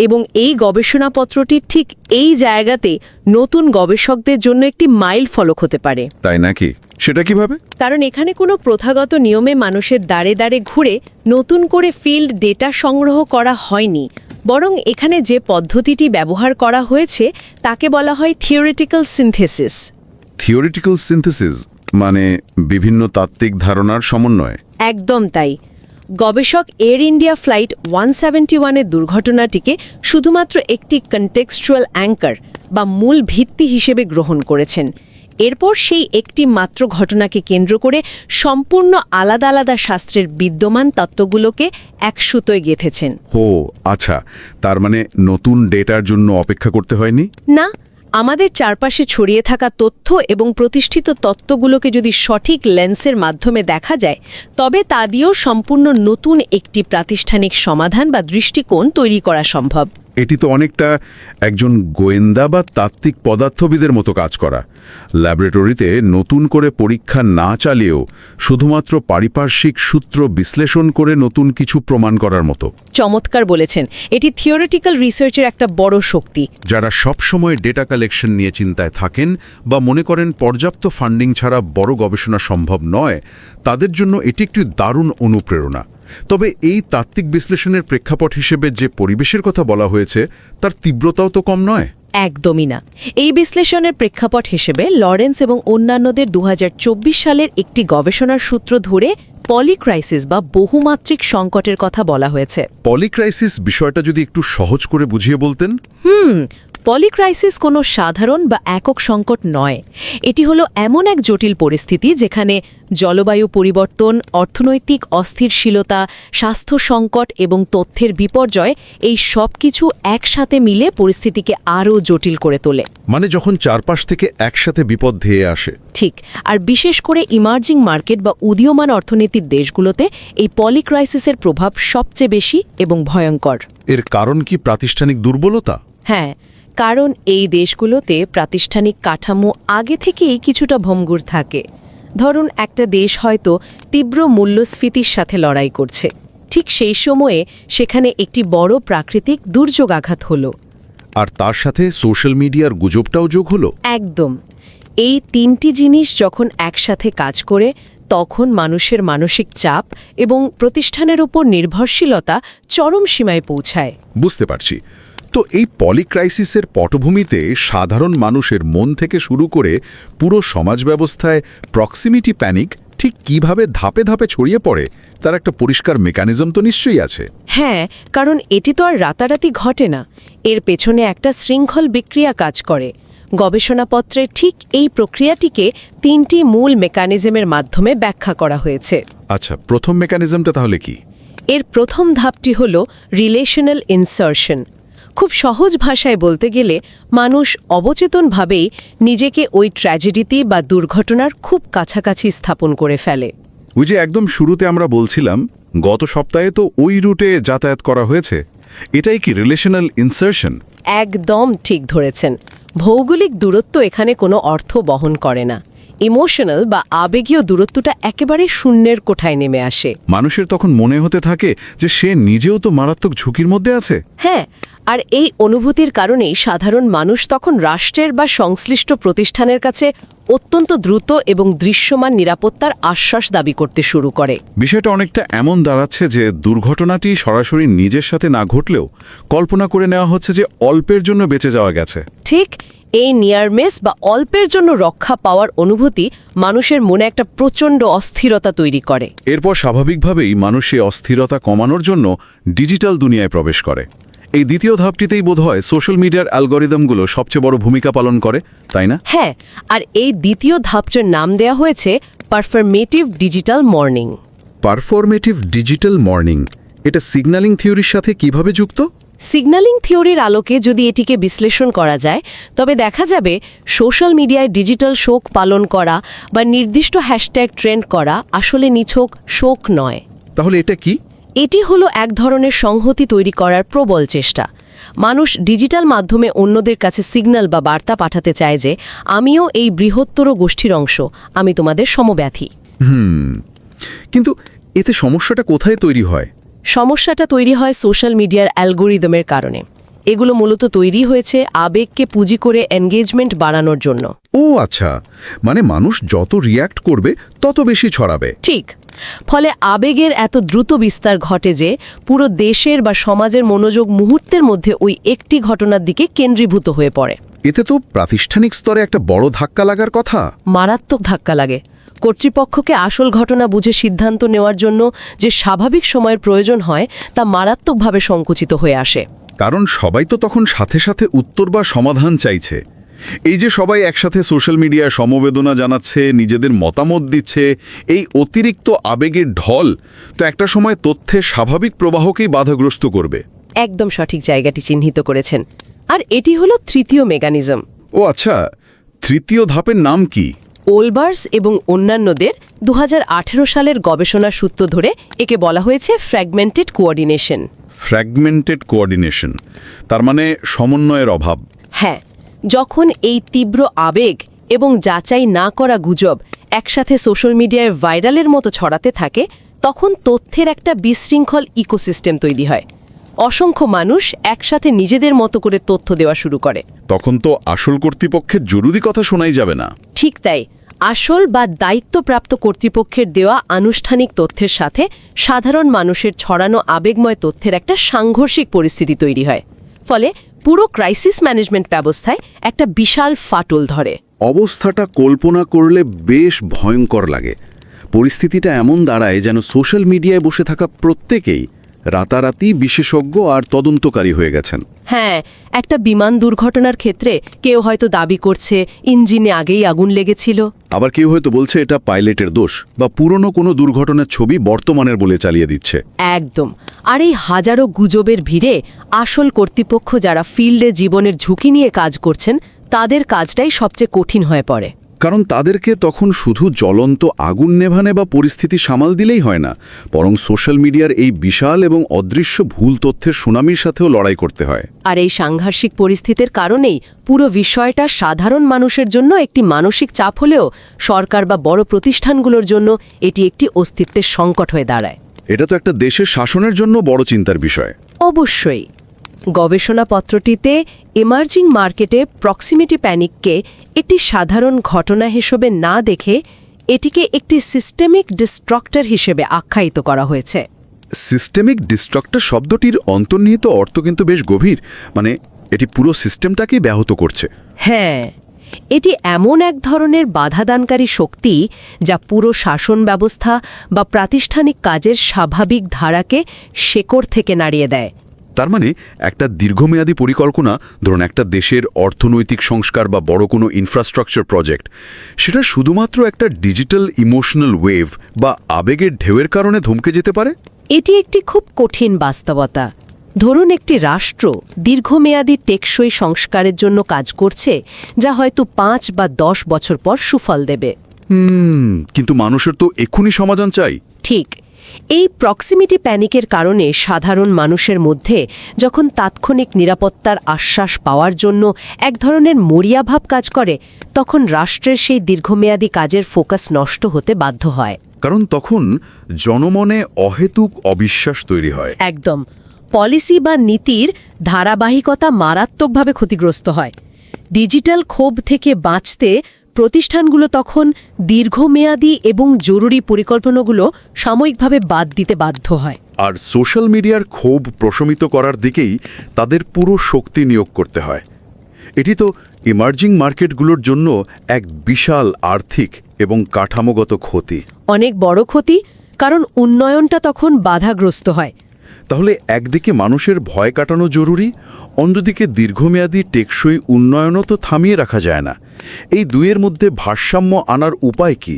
এবং এই গবেষণাপত্রটি ঠিক এই জায়গাতে নতুন গবেষকদের জন্য একটি মাইল ফলক হতে পারে। তাই নাকি? সেটা কিভাবে? কারণ এখানে কোনো প্রথাগত নিয়মে মানুষের দাঁড়ে দাঁড়ে ঘুরে নতুন করে ফিল্ড ডেটা সংগ্রহ করা হয়নি, বরং এখানে যে পদ্ধতিটি ব্যবহার করা হয়েছে তাকে বলা হয় থিওরিটিক্যাল সিনথেসিস। থিওরিটিক্যাল সিনথেসিস মানে বিভিন্ন তাত্ত্বিক ধারণার সমন্বয়? একদম তাই। গবেষক এয়ার ইন্ডিয়া ফ্লাইট 171-এর দুর্ঘটনাটিকে শুধুমাত্র একটি কনটেক্সচুয়াল অ্যাঙ্কার বা মূল ভিত্তি হিসেবে গ্রহণ করেছেন। এরপর সেই একটি মাত্র ঘটনাকে কেন্দ্র করে সম্পূর্ণ আলাদা আলাদা শাস্ত্রের বিদ্যমান তত্ত্বগুলোকে এক সুতোয় গেঁথেছেন। ও আচ্ছা, তার মানে নতুন ডেটার জন্য অপেক্ষা করতে হয়নি? না, আমাদের চারপাশে ছড়িয়ে থাকা তথ্য এবং প্রতিষ্ঠিত তত্ত্বগুলোকে যদি সঠিক লেন্সের মাধ্যমে দেখা যায়, তবে তা দিয়েও সম্পূর্ণ নতুন একটি প্রাতিষ্ঠানিক সমাধান বা দৃষ্টিকোণ তৈরি করা সম্ভব। এটি তো অনেকটা একজন গোয়েন্দা বা তাত্ত্বিক পদার্থবিদের মতো কাজ করা। ল্যাবরেটরিতে নতুন করে পরীক্ষা না চালিয়েও শুধুমাত্র পারিপার্শ্বিক সূত্র বিশ্লেষণ করে নতুন কিছু প্রমাণ করার মতো। চমৎকার বলেছেন। এটি থিওরিটিক্যাল রিসার্চের একটা বড় শক্তি। যারা সবসময় ডেটা কালেকশন নিয়ে চিন্তায় থাকেন বা মনে করেন পর্যাপ্ত ফান্ডিং ছাড়া বড় গবেষণা সম্ভব নয়, তাদের জন্য এটি একটি দারুণ অনুপ্রেরণা। তবে এই তাত্ত্বিক বিশ্লেষণের প্রেক্ষাপট হিসেবে যে পরিবেশের কথা বলা হয়েছে, তার তীব্রতাও তো কম নয়। একদমই না। এই বিশ্লেষণের প্রেক্ষাপট হিসেবে লরেন্স এবং অন্যান্যদের 2024 সালের একটি গবেষণার সূত্র ধরে পলিক্রাইসিস বা বহুমাত্রিক সংকটের কথা বলা হয়েছে। পলিক্রাইসিস বিষয়টা যদি একটু সহজ করে বুঝিয়ে বলতেন। পলিক্রাইসিস কোনো সাধারণ বা একক সংকট নয়, এটি হলো এমন এক জটিল পরিস্থিতি যেখানে জলবায়ু পরিবর্তন, অর্থনৈতিক অস্থিরশীলতা, স্বাস্থ্য সংকট এবং তথ্যের বিপর্যয় এই সব কিছু একসাথে মিলে পরিস্থিতিকে আরও জটিল করে তোলে। মানে যখন চারপাশ থেকে একসাথে বিপদ ধেয়ে আসে। ঠিক, আর বিশেষ করে ইমার্জিং মার্কেট বা উদীয়মান অর্থনীতির দেশগুলোতে এই পলিক্রাইসিসের প্রভাব সবচেয়ে বেশি এবং ভয়ঙ্কর। এর কারণ কি প্রাতিষ্ঠানিক দুর্বলতা? হ্যাঁ, কারণ এই দেশগুলোতে প্রাতিষ্ঠানিক কাঠামো আগে থেকেই কিছুটা ভঙ্গুর থাকে। ধরুন একটা দেশ হয়তো তীব্র মূল্যস্ফীতির সাথে লড়াই করছে, ঠিক সেই সময়ে সেখানে একটি বড় প্রাকৃতিক দুর্যোগ আঘাত হলো। আর তার সাথে সোশ্যাল মিডিয়ার গুজবটাও যোগ হলো। একদম, এই তিনটি জিনিস যখন একসাথে কাজ করে তখন মানুষের মানসিক চাপ এবং প্রতিষ্ঠানের উপর নির্ভরশীলতা চরম সীমায় পৌঁছায়। বুঝতে পারছি। তো এই পলিক্রাইসিসের পটভূমিতে সাধারণ মানুষের মন থেকে শুরু করে পুরো সমাজ ব্যবস্থায় প্রক্সিমিটি প্যানিক ঠিক কিভাবে ধাপে ধাপে ছড়িয়ে পড়ে তার একটা পরিষ্কার মেকানিজম তো নিশ্চয়ই আছে। হ্যাঁ, কারণ এটি তো আর রাতারাতি ঘটে না, এর পেছনে একটা শৃঙ্খল বিক্রিয়া কাজ করে। গবেষণাপত্রে ঠিক এই প্রক্রিয়াটিকে তিনটি মূল মেকানিজমের মাধ্যমে ব্যাখ্যা করা হয়েছে। আচ্ছা, প্রথম মেকানিজমটা তাহলে কি? এর প্রথম ধাপটি হল রিলেশনাল ইনসারশন। খুব সহজ ভাষায় বলতে গেলে মানুষ অবচেতনভাবেই নিজেকে ওই ট্র্যাজেডিতে বা দুর্ঘটনার খুব কাছাকাছি স্থাপন করে ফেলে। ওই যে একদম শুরুতে আমরা বলছিলাম গত সপ্তাহে তো ওই রুটে যাতায়াত করা হয়েছে, এটাই কি রিলেশনাল ইনসারশন? একদম ঠিক ধরেছেন। ভৌগোলিক দূরত্ব এখানে কোনো অর্থ বহন করে না। ইমোশনাল বা আবেগীয় দূরত্বটা একেবারে শূন্যের কোঠায় নেমে আসে। মানুষের তখন মনে হতে থাকে যে সে নিজেও তো মারাত্মক ঝুঁকির মধ্যে আছে। হ্যাঁ, আর এই অনুভূতির কারণেই সাধারণ মানুষ তখন রাষ্ট্রের বা সংশ্লিষ্ট প্রতিষ্ঠানের কাছে অত্যন্ত দ্রুত এবং দৃশ্যমান নিরাপত্তার আশ্বাস দাবি করতে শুরু করে। বিষয়টা অনেকটা এমন দাঁড়াচ্ছে যে দুর্ঘটনাটি সরাসরি নিজের সাথে না ঘটলেও কল্পনা করে নেওয়া হচ্ছে যে অল্পের জন্য বেঁচে যাওয়া গেছে। ঠিক, এই নিয়ার মিস বা অল্পের জন্য রক্ষা পাওয়ার অনুভূতি মানুষের মনে একটা প্রচণ্ড অস্থিরতা তৈরি করে। এরপর স্বাভাবিকভাবেই মানুষ সেই অস্থিরতা কমানোর জন্য ডিজিটাল দুনিয়ায় প্রবেশ করে। এই দ্বিতীয় ধাপটিতেই বোধহয় সোশ্যাল মিডিয়ার অ্যালগরিদমগুলো সবচেয়ে বড় ভূমিকা পালন করে, তাই না? হ্যাঁ, আর এই দ্বিতীয় ধাপটার নাম দেয়া হয়েছে পারফরমেটিভ ডিজিটাল মর্নিং। পারফরমেটিভ ডিজিটাল মর্নিং, এটা সিগন্যালিং থিওরির সাথে কিভাবে যুক্ত? সিগন্যালিং থিওরির আলোকে যদি এটিকে বিশ্লেষণ করা যায় তবে দেখা যাবে সোশ্যাল মিডিয়ায় ডিজিটাল শোক পালন করা বা নির্দিষ্ট হ্যাশট্যাগ ট্রেন্ড করা আসলে নিছক শোক নয়। তাহলে এটা কি? এটি হলো এক ধরনের সংহতি তৈরি করার প্রবল চেষ্টা। মানুষ ডিজিটাল মাধ্যমে অন্যদের কাছে সিগন্যাল বা বার্তা পাঠাতে চায় যে আমিও এই বৃহত্তর গোষ্ঠীর অংশ, আমি তোমাদের সমব্যথী। কিন্তু এতে সমস্যাটা কোথায় তৈরি হয়? সমস্যাটা তৈরি হয় সোশ্যাল মিডিয়ার অ্যালগোরিদমের কারণে। এগুলো মূলত তৈরি হয়েছে আবেগকে পুঁজি করে এনগেজমেন্ট বাড়ানোর জন্য। ও আচ্ছা, মানে মানুষ যত রিয়্যাক্ট করবে তত বেশি ছড়াবে। ঠিক, ফলে আবেগের এত দ্রুত বিস্তার ঘটে যে পুরো দেশের বা সমাজের মনোযোগ মুহূর্তের মধ্যে ওই একটি ঘটনার দিকে কেন্দ্রীভূত হয়ে পড়ে। এতে তো প্রাতিষ্ঠানিক স্তরে একটা বড় ধাক্কা লাগার কথা। মারাত্মক ধাক্কা লাগে। কর্তৃপক্ষকে আসল ঘটনা বুঝে সিদ্ধান্ত নেওয়ার জন্য যে স্বাভাবিক সময়ের প্রয়োজন হয় তা মারাত্মকভাবে সংকুচিত হয়ে আসে। কারণ সবাই তো তখন সাথে সাথে উত্তর বা সমাধান চাইছে। এই যে সবাই একসাথে সোশ্যাল মিডিয়ায় সমবেদনা জানাচ্ছে, নিজেদের মতামত দিচ্ছে, এই অতিরিক্ত আবেগের ঢল তো একটা সময় তথ্যের স্বাভাবিক প্রবাহকেই বাধাগ্রস্ত করবে। একদম সঠিক জায়গাটি চিহ্নিত করেছেন। আর এটি হলো তৃতীয় মেকানিজম। ও আচ্ছা, তৃতীয় ধাপের নাম কি? ওলবার্স এবং অন্যান্যদের 2018 সালের গবেষণার সূত্র ধরে একে বলা হয়েছে ফ্র্যাগমেন্টেড কোঅর্ডিনেশন। ফ্র্যাগমেন্টেড কোঅর্ডিনেশন, তার মানে সমন্বয়ের অভাব। হ্যাঁ, যখন এই তীব্র আবেগ এবং যাচাই না করা গুজব একসাথে সোশ্যাল মিডিয়ায় ভাইরালের মতো ছড়াতে থাকে তখন তথ্যের একটা বিশৃঙ্খল ইকোসিস্টেম তৈরি হয়। অসংখ্য মানুষ একসাথে নিজেদের মতো করে তথ্য দেওয়া শুরু করে। তখন তো আসল কর্তৃপক্ষের জরুরি কথা শোনাই যাবে না। ঠিক তাই, আসল বা দায়িত্বপ্রাপ্ত কর্তৃপক্ষের দেওয়া আনুষ্ঠানিক তথ্যের সাথে সাধারণ মানুষের ছড়ানো আবেগময় তথ্যের একটা সাংঘর্ষিক পরিস্থিতি তৈরি হয়। ফলে পুরো ক্রাইসিস ম্যানেজমেন্ট ব্যবস্থায় একটা বিশাল ফাটল ধরে। অবস্থাটা কল্পনা করলে বেশ ভয়ঙ্কর লাগে। পরিস্থিতিটা এমন দাঁড়ায় যেন সোশ্যাল মিডিয়ায় বসে থাকা প্রত্যেকেই রাতারাতি বিশেষজ্ঞ আর তদন্তকারী হয়ে গেছেন। হ্যাঁ, একটা বিমান দুর্ঘটনার ক্ষেত্রে কেউ হয়তো দাবি করছে ইঞ্জিনে আগেই আগুন লেগেছিল। আবার কেউ হয়তো বলছে এটা পাইলটের দোষ বা পুরনো কোনো দুর্ঘটনার ছবি বর্তমানের বলে চালিয়ে দিচ্ছে। একদম। আর এই হাজারো গুজবের ভিড়ে আসল কর্তৃপক্ষ যারা ফিল্ডে জীবনের ঝুঁকি নিয়ে কাজ করছেন তাদের কাজটাই সবচেয়ে কঠিন হয়ে পড়ে। কারণ তাদেরকে তখন শুধু জ্বলন্ত আগুন নেভানে বা পরিস্থিতি সামাল দিলেই হয় না, বরং সোশ্যাল মিডিয়ার এই বিশাল এবং অদৃশ্য ভুল তথ্যের সুনামির সাথেও লড়াই করতে হয়। আর এই সাংঘর্ষিক পরিস্থিতির কারণেই পুরো বিষয়টা সাধারণ মানুষের জন্য একটি মানসিক চাপ হলেও সরকার বা বড় প্রতিষ্ঠানগুলোর জন্য এটি একটি অস্তিত্বের সংকট হয়ে দাঁড়ায়। এটা তো একটা দেশের শাসনের জন্য বড় চিন্তার বিষয়। অবশ্যই। গবেষণাপত্রটিতে এমার্জিং মার্কেটে প্রক্সিমিটি প্যানিককে একটি সাধারণ ঘটনা হিসেবে না দেখে এটিকে একটি সিস্টেমিক ডিস্ট্রাক্টর হিসেবে আখ্যায়িত করা হয়েছে। সিস্টেমিক ডিস্ট্রাক্টর শব্দটির অন্তর্নিহিত অর্থ কিন্তু বেশ গভীর, মানে এটি পুরো সিস্টেমটাকেই ব্যাহত করছে। হ্যাঁ, এটি এমন এক ধরনের বাধাদানকারী শক্তি যা পুরো শাসন ব্যবস্থা বা প্রাতিষ্ঠানিক কাজের স্বাভাবিক ধারাকে শেকড় থেকে নাড়িয়ে দেয়। তার মানে একটা দীর্ঘমেয়াদী পরিকল্পনা, ধরুন একটা দেশের অর্থনৈতিক সংস্কার বা বড় কোনো ইনফ্রাস্ট্রাকচার প্রজেক্ট, সেটা শুধুমাত্র একটা ডিজিটাল ইমোশনাল ওয়েভ বা আবেগের ঢেউয়ের কারণে থমকে যেতে পারে। এটি একটি খুব কঠিন বাস্তবতা। ধরুন একটি রাষ্ট্র দীর্ঘমেয়াদী টেকসই সংস্কারের জন্য কাজ করছে, যা হয়তো 5 বা 10 বছর পর সুফল দেবে। কিন্তু মানুষের তো এক্ষুনি সমাধান চাই। ঠিক। এই প্রক্সিমিটি প্যানিকের কারণে সাধারণ মানুষের মধ্যে যখন তাৎক্ষণিক নিরাপত্তার আশ্বাস পাওয়ার জন্য এক ধরনের মরিয়াভাব কাজ করে, তখন রাষ্ট্রের সেই দীর্ঘমেয়াদী কাজের ফোকাস নষ্ট হতে বাধ্য হয়। কারণ তখন জনমনে অহেতুক অবিশ্বাস তৈরি হয়। একদম। পলিসি বা নীতির ধারাবাহিকতা মারাত্মকভাবে ক্ষতিগ্রস্ত হয়। ডিজিটাল ক্ষোভ থেকে বাঁচতে প্রতিষ্ঠানগুলো তখন দীর্ঘমেয়াদী এবং জরুরি পরিকল্পনাগুলো সাময়িকভাবে বাদ দিতে বাধ্য হয়। আর সোশ্যাল মিডিয়ার ক্ষোভ প্রশমিত করার দিকেই তাদের পুরো শক্তি নিয়োগ করতে হয়। এটি তো ইমার্জিং মার্কেটগুলোর জন্য এক বিশাল আর্থিক এবং কাঠামোগত ক্ষতি। অনেক বড় ক্ষতি, কারণ উন্নয়নটা তখন বাধাগ্রস্ত হয়। তাহলে একদিকে মানুষের ভয় কাটানো জরুরি, অন্যদিকে দীর্ঘমেয়াদী টেকসই উন্নয়নও তো থামিয়ে রাখা যায় না। এই দুইয়ের মধ্যে ভারসাম্য আনার উপায় কি?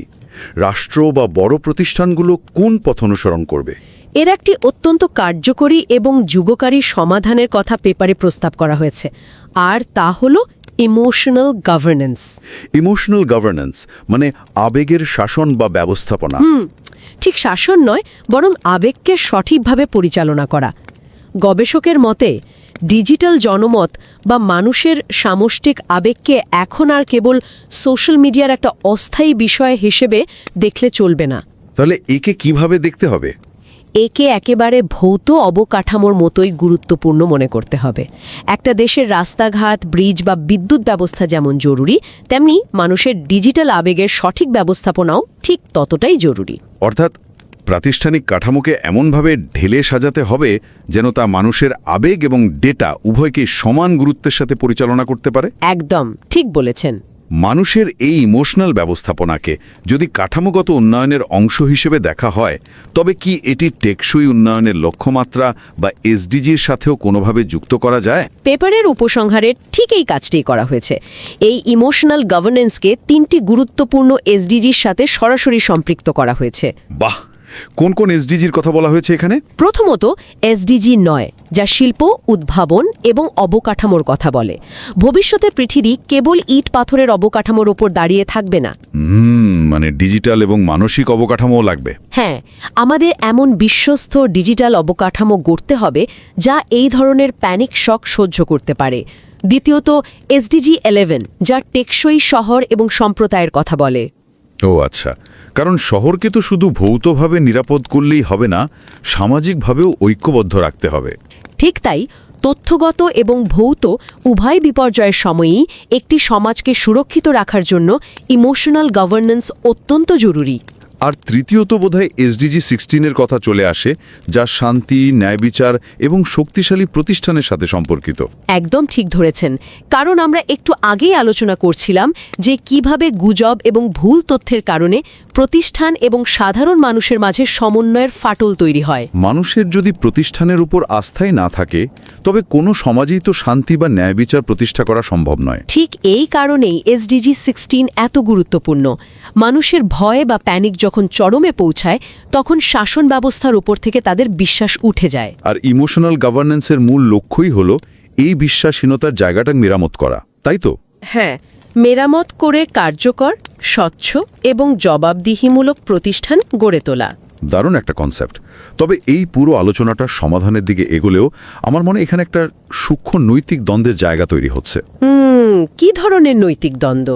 রাষ্ট্র বা বড় প্রতিষ্ঠানগুলো কোন পথ অনুসরণ করবে? এর একটি অত্যন্ত কার্যকরী এবং যুগকারী সমাধানের কথা পেপারে প্রস্তাব করা হয়েছে, আর তা হল ইমোশনাল গভর্নেন্স। ইমোশনাল গভর্নেন্স মানে আবেগের শাসন বা ব্যবস্থাপনা। ঠিক শাসন নয়, বরং আবেগকে সঠিকভাবে পরিচালনা করা। গবেষকের মতে ডিজিটাল জনমত বা মানুষের সামষ্টিক আবেগকে এখন আর কেবল সোশ্যাল মিডিয়ার একটা অস্থায়ী বিষয় হিসেবে দেখলে চলবে না। তাহলে একে কিভাবে দেখতে হবে? একে একেবারে ভৌত অবকাঠামোর মতোই গুরুত্বপূর্ণ মনে করতে হবে। একটা দেশের রাস্তাঘাট, ব্রিজ বা বিদ্যুৎ ব্যবস্থা যেমন জরুরি, তেমনি মানুষের ডিজিটাল আবেগের সঠিক ব্যবস্থাপনাও ঠিক ততটাই জরুরি। অর্থাৎ প্রাতিষ্ঠানিক কাঠামোকে এমনভাবে ঢেলে সাজাতে হবে যেন তা মানুষের আবেগ এবং ডেটা উভয়কে সমান গুরুত্বের সাথে পরিচালনা করতে পারে। একদম ঠিক বলেছেন। মানুষের এই ইমোশনাল ব্যবস্থাপনাকে যদি কাঠামোগত উন্নয়নের অংশ হিসেবে দেখা হয়, তবে কি এটি টেকসই উন্নয়নের লক্ষ্যমাত্রা বা এসডিজির সাথেও কোনোভাবে যুক্ত করা যায়? পেপারের উপসংহারে ঠিক এই কাজটিই করা হয়েছে। এই ইমোশনাল গভর্নেন্সকে 3টি গুরুত্বপূর্ণ এসডিজির সাথে সরাসরি সম্পৃক্ত করা হয়েছে। বাহ! কোন কোন এসডিজির কথা বলা হয়েছে এখানে? প্রথমত এসডিজি 9, যা শিল্প, উদ্ভাবন এবং অবকাঠামোর কথা বলে। ভবিষ্যতের পৃথিবী কেবল ইট পাথরের অবকাঠামোর ওপর দাঁড়িয়ে থাকবে না। মানে ডিজিটাল এবং মানসিক অবকাঠামোও লাগবে। হ্যাঁ, আমাদের এমন বিশ্বস্ত ডিজিটাল অবকাঠামো গড়তে হবে যা এই ধরনের প্যানিক শক সহ্য করতে পারে। দ্বিতীয়ত এসডিজি 11, যা টেকসই শহর এবং সম্প্রদায়ের কথা বলে। ও আচ্ছা, কারণ শহরকে তো শুধু ভৌতভাবে নিরাপদ করলেই হবে না, সামাজিকভাবেও ঐক্যবদ্ধ রাখতে হবে। ঠিক তাই, তথ্যগত এবং ভৌত উভয় বিপর্যয়ের সময়ই একটি সমাজকে সুরক্ষিত রাখার জন্য ইমোশনাল গভর্নেন্স অত্যন্ত জরুরি। আর তৃতীয়ত বোধহয় SDG 16-এর কথা চলে আসে, যা শান্তি, ন্যায় বিচার এবং শক্তিশালী প্রতিষ্ঠানের সাথে সম্পর্কিত। একদম ঠিক ধরেছেন, কারণ আমরা একটু আগেই আলোচনা করছিলাম যে কিভাবে গুজব এবং ভুল তথ্যের কারণে প্রতিষ্ঠান এবং সাধারণ মানুষের মাঝে সমন্বয়ের ফাটল তৈরি হয়। মানুষের যদি প্রতিষ্ঠানের উপর আস্থাই না থাকে, তবে কোনো সমাজেই তো শান্তি বা ন্যায় বিচার প্রতিষ্ঠা করা সম্ভব নয়। ঠিক এই কারণেই SDG 16 এত গুরুত্বপূর্ণ। মানুষের ভয় বা প্যানিক যখন চরমে পৌঁছায়, তখন শাসন ব্যবস্থার উপর থেকে তাদের বিশ্বাস উঠে যায়। আর ইমোশনাল গভর্নেন্সের মূল লক্ষ্যই হলো এই বিশ্বাসহীনতার জায়গাটা মেরামত করা, তাই তো? হ্যাঁ, মেরামত করে কার্যকর, স্বচ্ছ এবং জবাবদিহিমূলক প্রতিষ্ঠান গড়ে তোলা। দারুণ একটা কনসেপ্ট। তবে এই পুরো আলোচনাটার সমাধানের দিকে এগোলেও আমার মনে এখানে একটা সূক্ষ্ম নৈতিক দ্বন্দ্বের জায়গা তৈরি হচ্ছে। কি ধরনের নৈতিক দ্বন্দ্ব?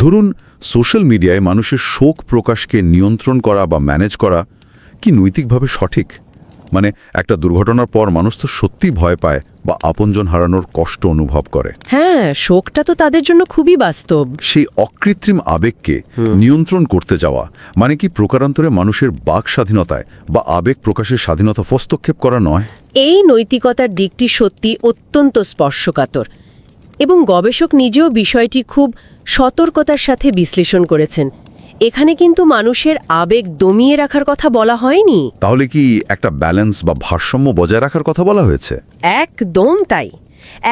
ধরুন, সোশ্যাল মিডিয়ায় মানুষের শোক প্রকাশকে নিয়ন্ত্রণ করা বা ম্যানেজ করা কি নৈতিকভাবে সঠিক? মানে একটা দুর্ঘটনার পর মানুষ তো সত্যি ভয় পায় বা আপনজন হারানোর কষ্ট অনুভব করে। হ্যাঁ, শোকটা তো তাদের জন্য খুবই বাস্তব। সেই অকৃত্রিম আবেগকে নিয়ন্ত্রণ করতে যাওয়া মানে কি প্রকারান্তরে মানুষের বাক স্বাধীনতায় বা আবেগ প্রকাশের স্বাধীনতা হস্তক্ষেপ করা নয়? এই নৈতিকতার দিকটি সত্যি অত্যন্ত স্পর্শকাতর, এবং গবেষক নিজেও বিষয়টি খুব সতর্কতার সাথে বিশ্লেষণ করেছেন। এখানে কিন্তু মানুষের আবেগ দমিয়ে রাখার কথা বলা হয়নি। তাহলে কি একটা ব্যালেন্স বা ভারসাম্য বজায় রাখার কথা বলা হয়েছে? একদম তাই।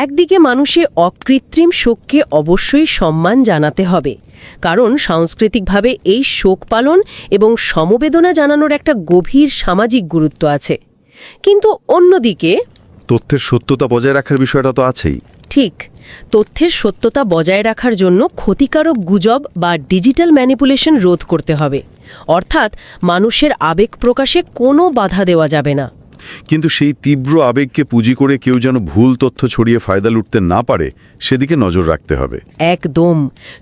একদিকে মানুষের অকৃত্রিম শোককে অবশ্যই সম্মান জানাতে হবে, কারণ সাংস্কৃতিকভাবে এই শোক পালন এবং সমবেদনা জানানোর একটা গভীর সামাজিক গুরুত্ব আছে। কিন্তু অন্যদিকে তথ্যের সত্যতা বজায় রাখার বিষয়টা তো আছেই। ঠিক, তথ্যের সত্যতা বজায় রাখার জন্য ক্ষতিকারক গুজব বা ডিজিটাল ম্যানিপুলেশন রোধ করতে হবে। অর্থাৎ মানুষের আবেগ প্রকাশে কোনো বাধা দেওয়া যাবে না। কিন্তু সেই তীব্র আবেগকে পুঁজি করে কেউ যেন ভুল তথ্য ছড়িয়ে ফায়দা লুটতে না পারে, সেদিকে নজর রাখতে হবে। একদম।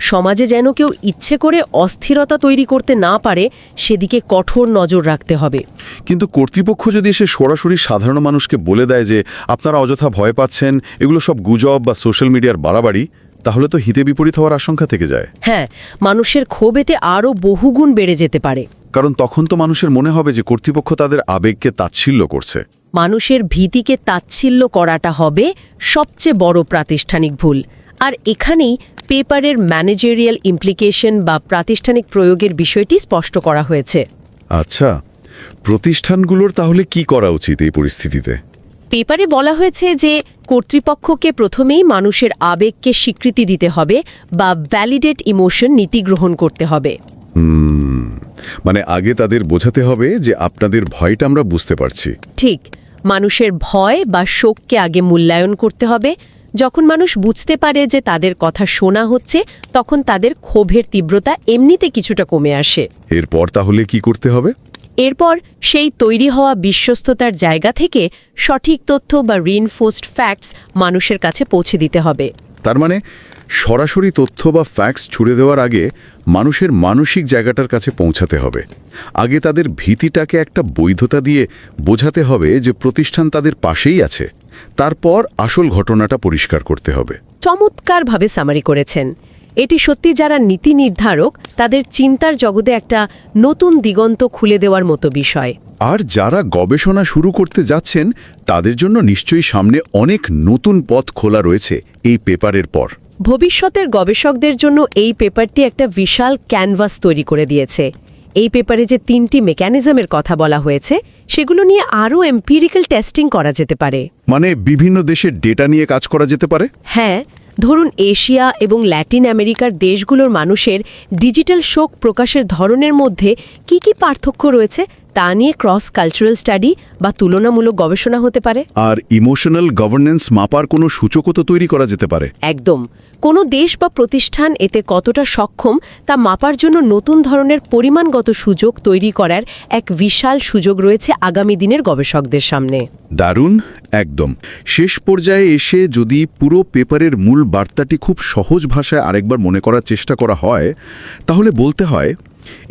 সমাজে যেন কেউ ইচ্ছে করে অস্থিরতা তৈরি করতে না পারে, সেদিকে কঠোর নজর রাখতে হবে। কিন্তু কর্তৃপক্ষ যদি এসে সরাসরি সাধারণ মানুষকে বলে দেয় যে আপনারা অযথা ভয় পাচ্ছেন, এগুলো সব গুজব বা সোশ্যাল মিডিয়ার বাড়াবাড়ি, তাহলে তো হিতে বিপরীত হওয়ার আশঙ্কা থেকে যায়। হ্যাঁ, মানুষের ক্ষোভ এতে আরও বহুগুণ বেড়ে যেতে পারে। কারণ তখন তো মানুষের মনে হবে যে কর্তৃপক্ষ তাদের আবেগকে তাচ্ছিল্য করছে। মানুষের ভীতিকে তাচ্ছিল্য করাটা হবে সবচেয়ে বড় প্রাতিষ্ঠানিক ভুল। আর এখানেই পেপারের ম্যানেজেরিয়াল ইমপ্লিকেশন বা প্রাতিষ্ঠানিক প্রয়োগের বিষয়টি স্পষ্ট করা হয়েছে। আচ্ছা, প্রতিষ্ঠানগুলোর তাহলে কি করা উচিত এই পরিস্থিতিতে? পেপারে বলা হয়েছে যে কর্তৃপক্ষকে প্রথমেই মানুষের আবেগকে স্বীকৃতি দিতে হবে বা ভ্যালিডেট ইমোশন নীতি গ্রহণ করতে হবে। মানে আগে তাদের বোঝাতে হবে যে আপনাদের ভয়টা আমরা বুঝতে পারছি। ঠিক, মানুষের ভয় বা শোককে আগে মূল্যায়ন করতে হবে। যখন মানুষ বুঝতে পারে যে তাদের কথা শোনা হচ্ছে, তখন তাদের ক্ষোভের তীব্রতা এমনিতে কিছুটা কমে আসে। এরপর তাহলে কি করতে হবে? এরপর সেই তৈরি হওয়া বিশ্বস্ততার জায়গা থেকে সঠিক তথ্য বা রিইনফোর্সড ফ্যাক্টস মানুষের কাছে পৌঁছে দিতে হবে। তার মানে সরাসরি তথ্য বা ফ্যাক্টস ছুড়ে দেওয়ার আগে মানুষের মানসিক জায়গাটার কাছে পৌঁছাতে হবে। আগে তাদের ভীতিটাকে একটা বৈধতা দিয়ে বোঝাতে হবে যে প্রতিষ্ঠান তাদের পাশেই আছে। তারপর আসল ঘটনাটা পরিষ্কার করতে হবে। চমৎকারভাবে সামারি করেছেন। এটি সত্যি যারা নীতি নির্ধারক, তাদের চিন্তার জগতে একটা নতুন দিগন্ত খুলে দেওয়ার মতো বিষয়। আর যারা গবেষণা শুরু করতে যাচ্ছেন, তাদের জন্য নিশ্চয়ই সামনে অনেক নতুন পথ খোলা রয়েছে এই পেপারের পর। ভবিষ্যতের গবেষকদের জন্য এই পেপারটি একটা বিশাল ক্যানভাস তৈরি করে দিয়েছে। এই পেপারে যে 3টি মেকানিজমের কথা বলা হয়েছে, সেগুলো নিয়ে আরও এম্পিরিক্যাল টেস্টিং করা যেতে পারে। মানে বিভিন্ন দেশের ডেটা নিয়ে কাজ করা যেতে পারে। হ্যাঁ, ধরুন এশিয়া এবং ল্যাটিন আমেরিকার দেশগুলোর মানুষের ডিজিটাল শোক প্রকাশের ধরনের মধ্যে কি কি পার্থক্য রয়েছে তা নিয়ে ক্রস কালচারাল স্টাডি বা তুলনামূলক গবেষণা হতে পারে। আর ইমোশনাল গভর্নেন্স মাপার কোনো সূচকও তো তৈরি করা যেতে পারে। একদম। কোনো দেশ বা প্রতিষ্ঠান এতে কতটা সক্ষম তা মাপার জন্য নতুন ধরনের পরিমাণগত সুযোগ তৈরি করার এক বিশাল সুযোগ রয়েছে আগামী দিনের গবেষকদের সামনে। দারুণ, একদম। শেষ পর্যায়ে এসে যদি পুরো পেপারের মূল বার্তাটি খুব সহজ ভাষায় আরেকবার মনে করার চেষ্টা করা হয়, তাহলে বলতে হয়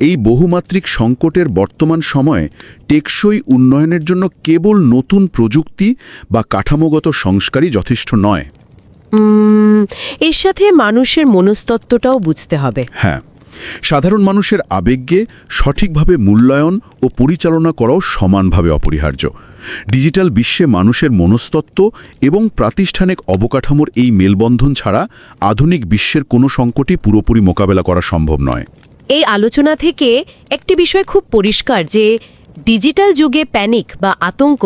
এই বহুমাত্রিক সংকটের বর্তমান সময়ে টেকসই উন্নয়নের জন্য কেবল নতুন প্রযুক্তি বা কাঠামোগত সংস্কারই যথেষ্ট নয়। এর সাথে মানুষের মনস্তত্ত্বটাও বুঝতে হবে। হ্যাঁ, সাধারণ মানুষের আবেগকে সঠিকভাবে মূল্যায়ন ও পরিচালনা করাও সমানভাবে অপরিহার্য। ডিজিটাল বিশ্বে মানুষের মনস্তত্ত্ব এবং প্রাতিষ্ঠানিক অবকাঠামোর এই মেলবন্ধন ছাড়া আধুনিক বিশ্বের কোনো সংকটই পুরোপুরি মোকাবেলা করা সম্ভব নয়। এই আলোচনা থেকে একটি বিষয় খুব পরিষ্কার যে ডিজিটাল যুগে প্যানিক বা আতঙ্ক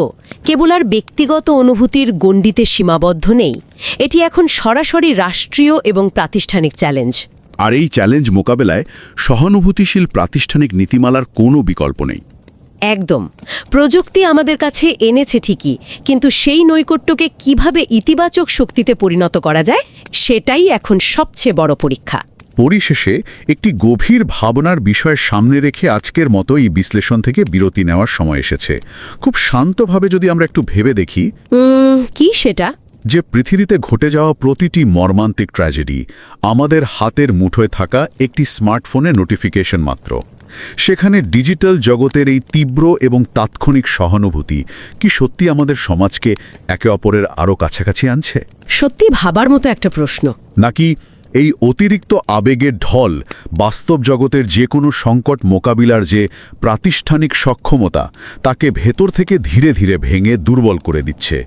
কেবল আর ব্যক্তিগত অনুভূতির গণ্ডিতে সীমাবদ্ধ নেই, এটি এখন সরাসরি রাষ্ট্রীয় এবং প্রাতিষ্ঠানিক চ্যালেঞ্জ। আর এই চ্যালেঞ্জ মোকাবেলায় সহানুভূতিশীল প্রাতিষ্ঠানিক নীতিমালার কোনো বিকল্প নেই। একদম। প্রযুক্তি আমাদের কাছে এনেছে ঠিকই, কিন্তু সেই নৈকট্যকে কিভাবে ইতিবাচক শক্তিতে পরিণত করা যায় সেটাই এখন সবচেয়ে বড় পরীক্ষা। পরিশেষে একটি গভীর ভাবনার বিষয় সামনে রেখে আজকের মতো এই বিশ্লেষণ থেকে বিরতি নেওয়ার সময় এসেছে। খুব শান্তভাবে যদি আমরা একটু ভেবে দেখি, কি সেটা? যে পৃথিবীতে ঘটে যাওয়া প্রতিটি মর্মান্তিক ট্র্যাজেডি আমাদের হাতের মুঠোয় থাকা একটি স্মার্টফোনে নোটিফিকেশন মাত্র। সেখানে ডিজিটাল জগতের এই তীব্র এবং তাৎক্ষণিক সহানুভূতি কি সত্যি আমাদের সমাজকে একে অপরের আরও কাছাকাছি আনছে? সত্যি ভাবার মতো একটা প্রশ্ন। নাকি এই অতিরিক্ত আবেগের ঢল বাস্তব জগতের যে কোনো সংকট মোকাবিলার যে প্রাতিষ্ঠানিক সক্ষমতা তাকে ভেতর থেকে ধীরে ধীরে ভেঙে দুর্বল করে দিচ্ছে?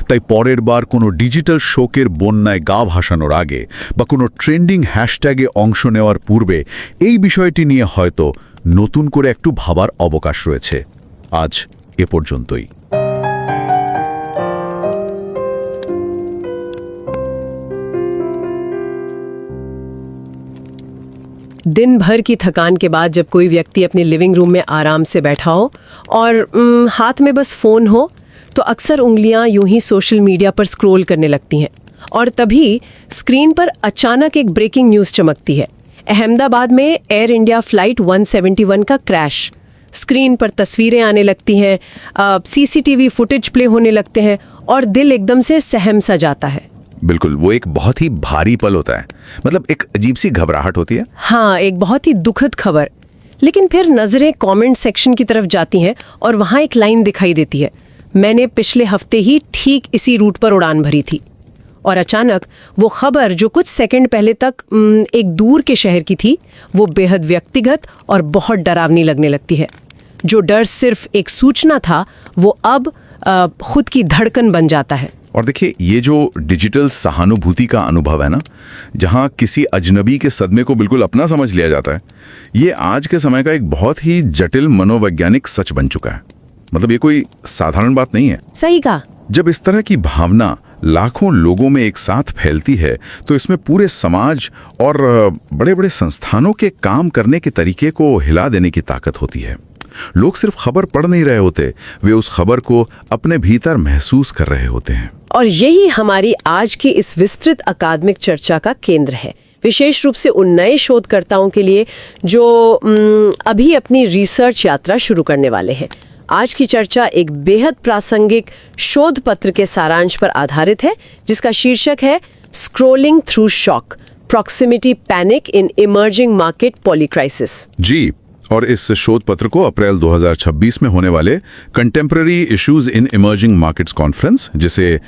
তাই পরের বার কোনো ডিজিটাল শোকের বন্যায় গা ভাসানোর আগে বা কোনো ট্রেন্ডিং হ্যাশট্যাগে অংশ নেওয়ার পূর্বে এই বিষয়টি নিয়ে হয়তো নতুন করে একটু ভাবার অবকাশ রয়েছে। আজ এ পর্যন্তই। दिन भर की थकान के बाद जब कोई व्यक्ति अपने लिविंग रूम में आराम से बैठा हो और हाथ में बस फ़ोन हो, तो अक्सर उंगलियां यूं ही सोशल मीडिया पर स्क्रॉल करने लगती हैं और तभी स्क्रीन पर अचानक एक ब्रेकिंग न्यूज़ चमकती है। अहमदाबाद में एयर इंडिया फ़्लाइट 171 का क्रैश। स्क्रीन पर तस्वीरें आने लगती हैं, सीसीटीवी फुटेज प्ले होने लगते हैं और दिल एकदम से सहम सा जाता है। बिल्कुल, वो एक बहुत ही भारी पल होता है। मतलब एक अजीब सी घबराहट होती है। हाँ, एक बहुत ही दुखद खबर। लेकिन फिर नज़रें कमेंट सेक्शन की तरफ जाती हैं और वहाँ एक लाइन दिखाई देती है, मैंने पिछले हफ्ते ही ठीक इसी रूट पर उड़ान भरी थी। और अचानक वो खबर जो कुछ सेकंड पहले तक एक दूर के शहर की थी, वो बेहद व्यक्तिगत और बहुत डरावनी लगने लगती है। जो डर सिर्फ एक सूचना था, वो अब खुद की धड़कन बन जाता है। और देखिए, ये जो डिजिटल सहानुभूति का अनुभव है ना, जहाँ किसी अजनबी के सदमे को बिल्कुल अपना समझ लिया जाता है, ये आज के समय का एक बहुत ही जटिल मनोवैज्ञानिक सच बन चुका है। मतलब ये कोई साधारण बात नहीं है। सही कहा। जब इस तरह की भावना लाखों लोगों में एक साथ फैलती है, तो इसमें पूरे समाज और बड़े बड़े संस्थानों के काम करने के तरीके को हिला देने की ताकत होती है। लोग सिर्फ खबर पढ़ नहीं रहे होते, वे उस खबर को अपने भीतर महसूस कर रहे होते हैं। और यही हमारी आज की इस विस्तृत अकादमिक चर्चा का केंद्र है, विशेष रूप से उन नए शोधकर्ताओं के लिए जो अभी अपनी रिसर्च यात्रा शुरू करने वाले हैं। आज की चर्चा एक बेहद प्रासंगिक शोध पत्र के सारांश पर आधारित है, जिसका शीर्षक है scrolling through shock, proximity panic in emerging market polycrisis. जी, और इस शोध पत्र को अप्रैल 2026 में होने वाले contemporary issues in emerging markets conference, जिसे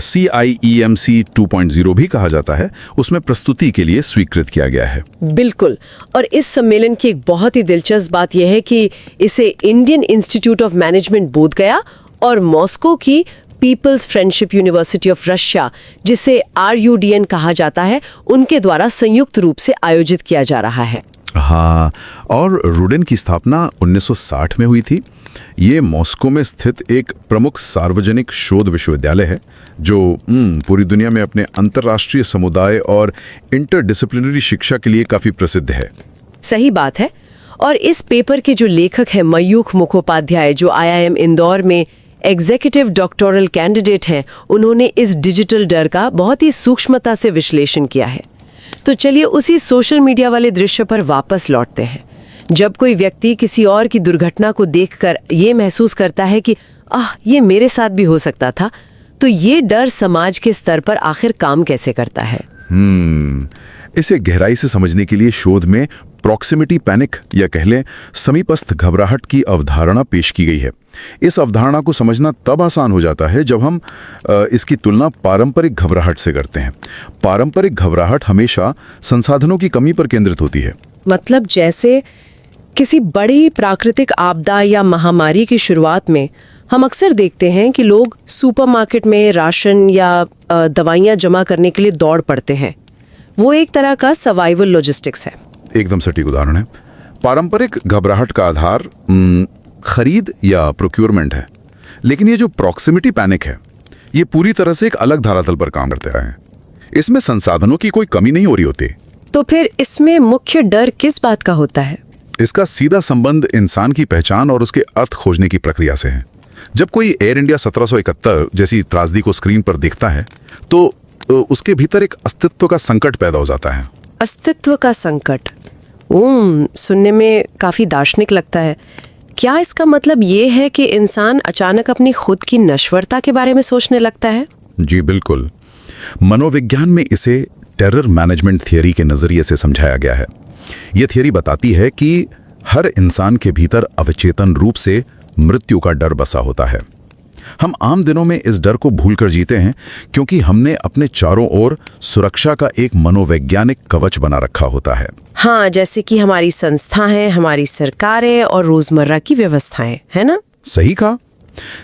CIEMC 2.0 भी कहा जाता है, उसमें प्रस्तुति के लिए स्वीकृत किया गया है। बिल्कुल। और इस सम्मेलन की एक बहुत ही दिलचस्प बात यह है कि इसे Indian Institute of Management Bodhgaya और मॉस्को की People's Friendship University of Russia, जिसे RUDN कहा जाता है, उनके द्वारा संयुक्त रूप से आयोजित किया जा रहा है। हाँ, और रुडेन की स्थापना 1960 में हुई थी। ये मॉस्को में स्थित एक प्रमुख सार्वजनिक शोध विश्वविद्यालय है, जो पूरी दुनिया में अपने अंतर्राष्ट्रीय समुदाय और इंटरडिसिप्लिनरी शिक्षा के लिए काफ़ी प्रसिद्ध है। सही बात है। और इस पेपर के जो लेखक हैं मयूख मुखोपाध्याय, जो IIM इंदौर में एग्जीक्यूटिव डॉक्टोरल कैंडिडेट हैं, उन्होंने इस डिजिटल डर का बहुत ही सूक्ष्मता से विश्लेषण किया है। तो चलिए उसी सोशल मीडिया वाले दृश्य पर वापस लौटते हैं। जब कोई व्यक्ति किसी और की दुर्घटना को देखकर ये महसूस करता है कि ये मेरे साथ भी हो सकता था, तो ये डर समाज के स्तर पर आखिर काम कैसे करता है? इसे गहराई से समझने के लिए शोध में प्रॉक्सिमिटी पैनिक या कह लें समीपस्थ घबराहट की अवधारणा पेश की गई है। इस अवधारणा को समझना तब आसान हो जाता है जब हम इसकी तुलना पारंपरिक घबराहट से करते हैं। पारंपरिक घबराहट हमेशा संसाधनों की कमी पर केंद्रित होती है। मतलब जैसे किसी बड़ी प्राकृतिक आपदा या महामारी की शुरुआत में हम अक्सर देखते हैं कि लोग सुपरमार्केट में राशन या दवाइयाँ जमा करने के लिए दौड़ पड़ते हैं। वो एक तरह का सर्वाइवल लॉजिस्टिक्स है। एकदम सटीक उदाहरण है। पारंपरिक घबराहट का आधार खरीद या प्रोक्योरमेंट है, लेकिन ये जो प्रॉक्सिमिटी पैनिक है ये पूरी तरह से एक अलग धरातल पर काम करते हैं। इसमें संसाधनों की कोई कमी नहीं हो रही होती। तो फिर इसमें मुख्य डर किस बात का होता है? इसका सीधा संबंध इंसान की पहचान और उसके अर्थ खोजने की प्रक्रिया से है। जब कोई एयर इंडिया 1771 जैसी त्रासदी को स्क्रीन पर देखता है तो उसके भीतर एक अस्तित्व का संकट पैदा हो जाता है। अस्तित्व का संकट, सुनने में काफी दार्शनिक लगता है। क्या इसका मतलब ये है कि इंसान अचानक अपनी खुद की नश्वरता के बारे में सोचने लगता है? जी बिल्कुल। मनोविज्ञान में इसे टेरर मैनेजमेंट थियरी के नजरिए से समझाया गया है। यह थियरी बताती है कि हर इंसान के भीतर अवचेतन रूप से मृत्यु का डर बसा होता है। हम आम दिनों में इस डर को भूलकर जीते हैं क्योंकि हमने अपने चारों ओर सुरक्षा का एक मनोवैज्ञानिक कवच बना रखा होता है। हाँ, जैसे कि हमारी संस्थाएं, हमारी सरकारें और रोजमर्रा की व्यवस्थाएं, है ना? सही कहा।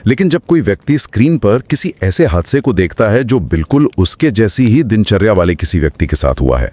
लेकिन जब कोई व्यक्ति स्क्रीन पर किसी ऐसे हादसे को देखता है जो बिल्कुल उसके जैसी ही दिनचर्या वाले किसी व्यक्ति के साथ हुआ है,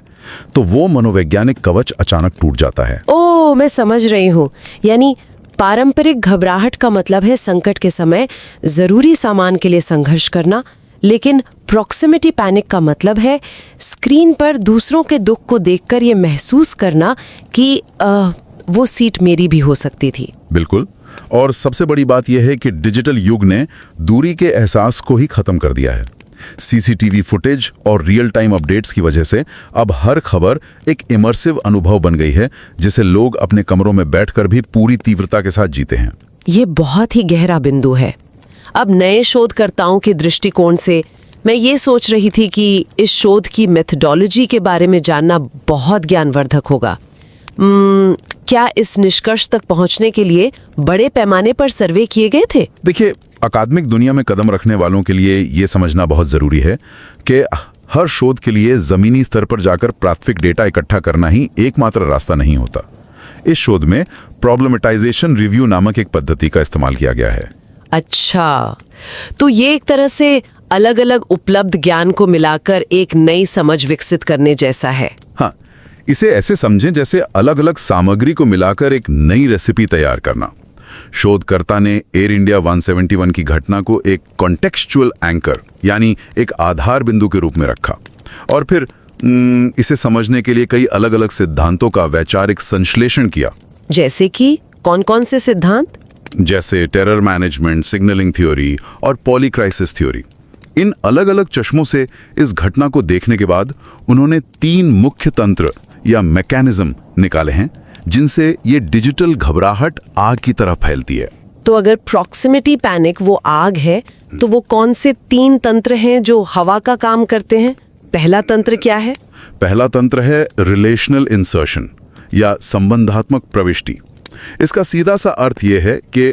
तो वो मनोवैज्ञानिक कवच अचानक टूट जाता है। ओह, मैं समझ रही हूँ। यानी पारंपरिक घबराहट का मतलब है संकट के समय जरूरी सामान के लिए संघर्ष करना, लेकिन प्रॉक्सिमिटी पैनिक का मतलब है स्क्रीन पर दूसरों के दुख को देखकर ये महसूस करना कि वो सीट मेरी भी हो सकती थी। बिल्कुल। और सबसे बड़ी बात यह है कि डिजिटल युग ने दूरी के एहसास को ही खत्म कर दिया है। सीसीटीवी फुटेज और रियल टाइम अपडेट्स की वजह से अब हर खबर एक इमर्सिव अनुभव बन गई है, जिसे लोग अपने कमरों में बैठकर भी पूरी तीव्रता के साथ जीते हैं। ये बहुत ही गहरा बिंदु है। अब नए शोधकर्ताओं के दृष्टिकोण से मैं ये सोच रही थी कि इस शोध की मेथडोलॉजी के बारे में जानना बहुत ज्ञानवर्धक होगा। क्या इस निष्कर्ष तक पहुंचने के लिए बड़े पैमाने पर सर्वे किए गए थे? देखिए, अकादमिक दुनिया में कदम रखने वालों के लिए ये समझना बहुत जरूरी है कि हर शोध के लिए जमीनी स्तर पर जाकर प्राथमिक डेटा इकट्ठा करना ही एकमात्र रास्ता नहीं होता। इस शोध में प्रॉब्लमेटाइजेशन रिव्यू नामक एक पद्धति का इस्तेमाल किया गया है। अच्छा, तो ये एक तरह से अलग अलग उपलब्ध ज्ञान को मिलाकर एक नई समझ विकसित करने जैसा है। हाँ, इसे ऐसे समझें जैसे अलग अलग सामग्री को मिलाकर एक नई रेसिपी तैयार करना। शोधकर्ता ने एयर इंडिया 171 की घटना को एक कॉन्टेक्सचुअल एंकर यानी एक आधार बिंदु के रूप में रखा और फिर इसे समझने के लिए कई अलग अलग सिद्धांतों का वैचारिक संश्लेषण किया। जैसे कि कौन-कौन से सिद्धांत? जैसे टेरर मैनेजमेंट, सिग्नलिंग थ्योरी और पॉलीक्राइसिस थ्योरी। इन अलग अलग चश्मों से इस घटना को देखने के बाद उन्होंने 3 मुख्य तंत्र या मैकेनिज्म निकाले हैं जिनसे ये डिजिटल घबराहट आग की तरह फैलती है। तो अगर प्रॉक्सिमिटी पैनिक वो आग है, तो वो कौन से 3 तंत्र हैं जो हवा का काम करते हैं? पहला तंत्र क्या है? पहला तंत्र है रिलेशनल इंसर्शन या संबंधात्मक प्रविष्टि। इसका सीधा सा अर्थ यह है कि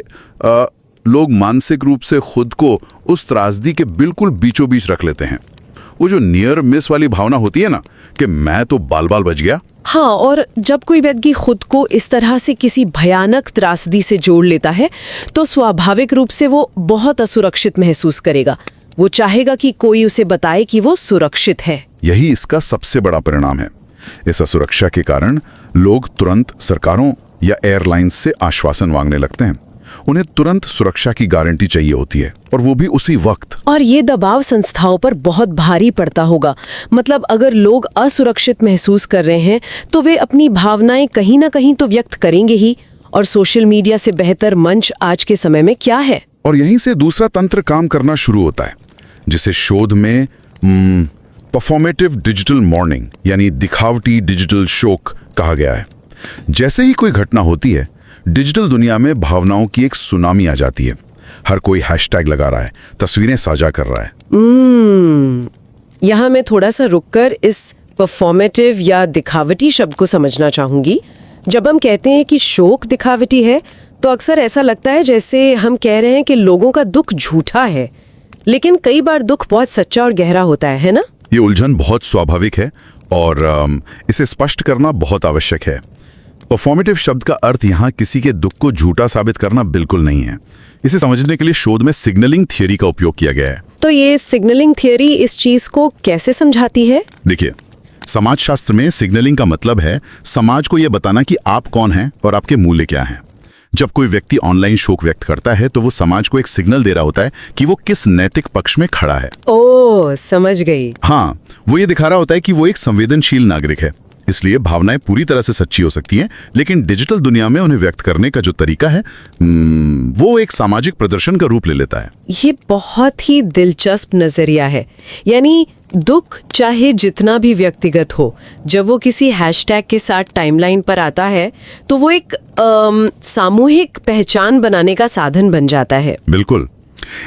लोग मानसिक रूप से खुद को उस त्रासदी के बिल्कुल बीचों बीच रख लेते हैं। वो जो नियर मिस वाली भावना होती है ना कि मैं तो बाल बाल बच गया। हाँ, और जब कोई व्यक्ति खुद को इस तरह से किसी भयानक त्रासदी से जोड़ लेता है तो स्वाभाविक रूप से वो बहुत असुरक्षित महसूस करेगा। वो चाहेगा कि कोई उसे बताए कि वो सुरक्षित है। यही इसका सबसे बड़ा परिणाम है। इस असुरक्षा के कारण लोग तुरंत सरकारों या एयरलाइंस से आश्वासन मांगने लगते हैं। उन्हें तुरंत सुरक्षा की गारंटी चाहिए होती है और वो भी उसी वक्त। और ये दबाव संस्थाओं पर बहुत भारी पड़ता होगा। मतलब अगर लोग असुरक्षित महसूस कर रहे हैं तो वे अपनी भावनाएं कहीं ना कहीं तो व्यक्त करेंगे ही। और सोशल मीडिया से बेहतर मंच आज के समय में क्या है? और यहीं से दूसरा तंत्र काम करना शुरू होता है, जिसे शोध में परफॉर्मेटिव डिजिटल मॉर्निंग यानी दिखावटी डिजिटल शोक कहा गया है। जैसे ही कोई घटना होती है, डिजिटल दुनिया में भावनाओं की एक सुनामी आ जाती है। हर कोई हैशटैग लगा रहा है, तस्वीरें साझा कर रहा है। यहाँ मैं थोड़ा सा रुककर इस परफॉर्मेटिव या दिखावटी शब्द को समझना चाहूंगी। जब हम कहते हैं कि शोक दिखावटी है, तो अक्सर ऐसा लगता है जैसे हम कह रहे हैं कि लोगों का दुख झूठा है, लेकिन कई बार दुख बहुत सच्चा और गहरा होता है ना? ये उलझन बहुत स्वाभाविक है और इसे स्पष्ट करना बहुत आवश्यक है। परफॉर्मेटिव शब्द का अर्थ यहाँ किसी के दुख को झूठा साबित करना बिल्कुल नहीं है। इसे समझने के लिए शोध में सिग्नलिंग थियरी का उपयोग किया गया है। तो ये सिग्नलिंग थियरी इस चीज को कैसे समझाती है? देखिए, समाजशास्त्र में सिग्नलिंग का मतलब है समाज को यह बताना कि आप कौन हैं और आपके मूल्य क्या हैं। जब कोई व्यक्ति ऑनलाइन शोक व्यक्त करता है तो वो समाज को एक सिग्नल दे रहा होता है कि वो किस नैतिक पक्ष में खड़ा है। ओह, समझ गई। हाँ, वो ये दिखा रहा होता है कि वो एक संवेदनशील नागरिक है। इसलिए भावनाएं पूरी तरह से सच्ची हो सकती हैं, लेकिन डिजिटल दुनिया में उन्हें व्यक्त करने का जो तरीका है वो एक सामाजिक प्रदर्शन का रूप ले लेता है। ये बहुत ही दिलचस्प नजरिया है। यानी दुख चाहे जितना भी व्यक्तिगत हो, जब वो किसी हैशटैग के साथ टाइमलाइन पर आता है तो वो एक सामूहिक पहचान बनाने का साधन बन जाता है। बिल्कुल।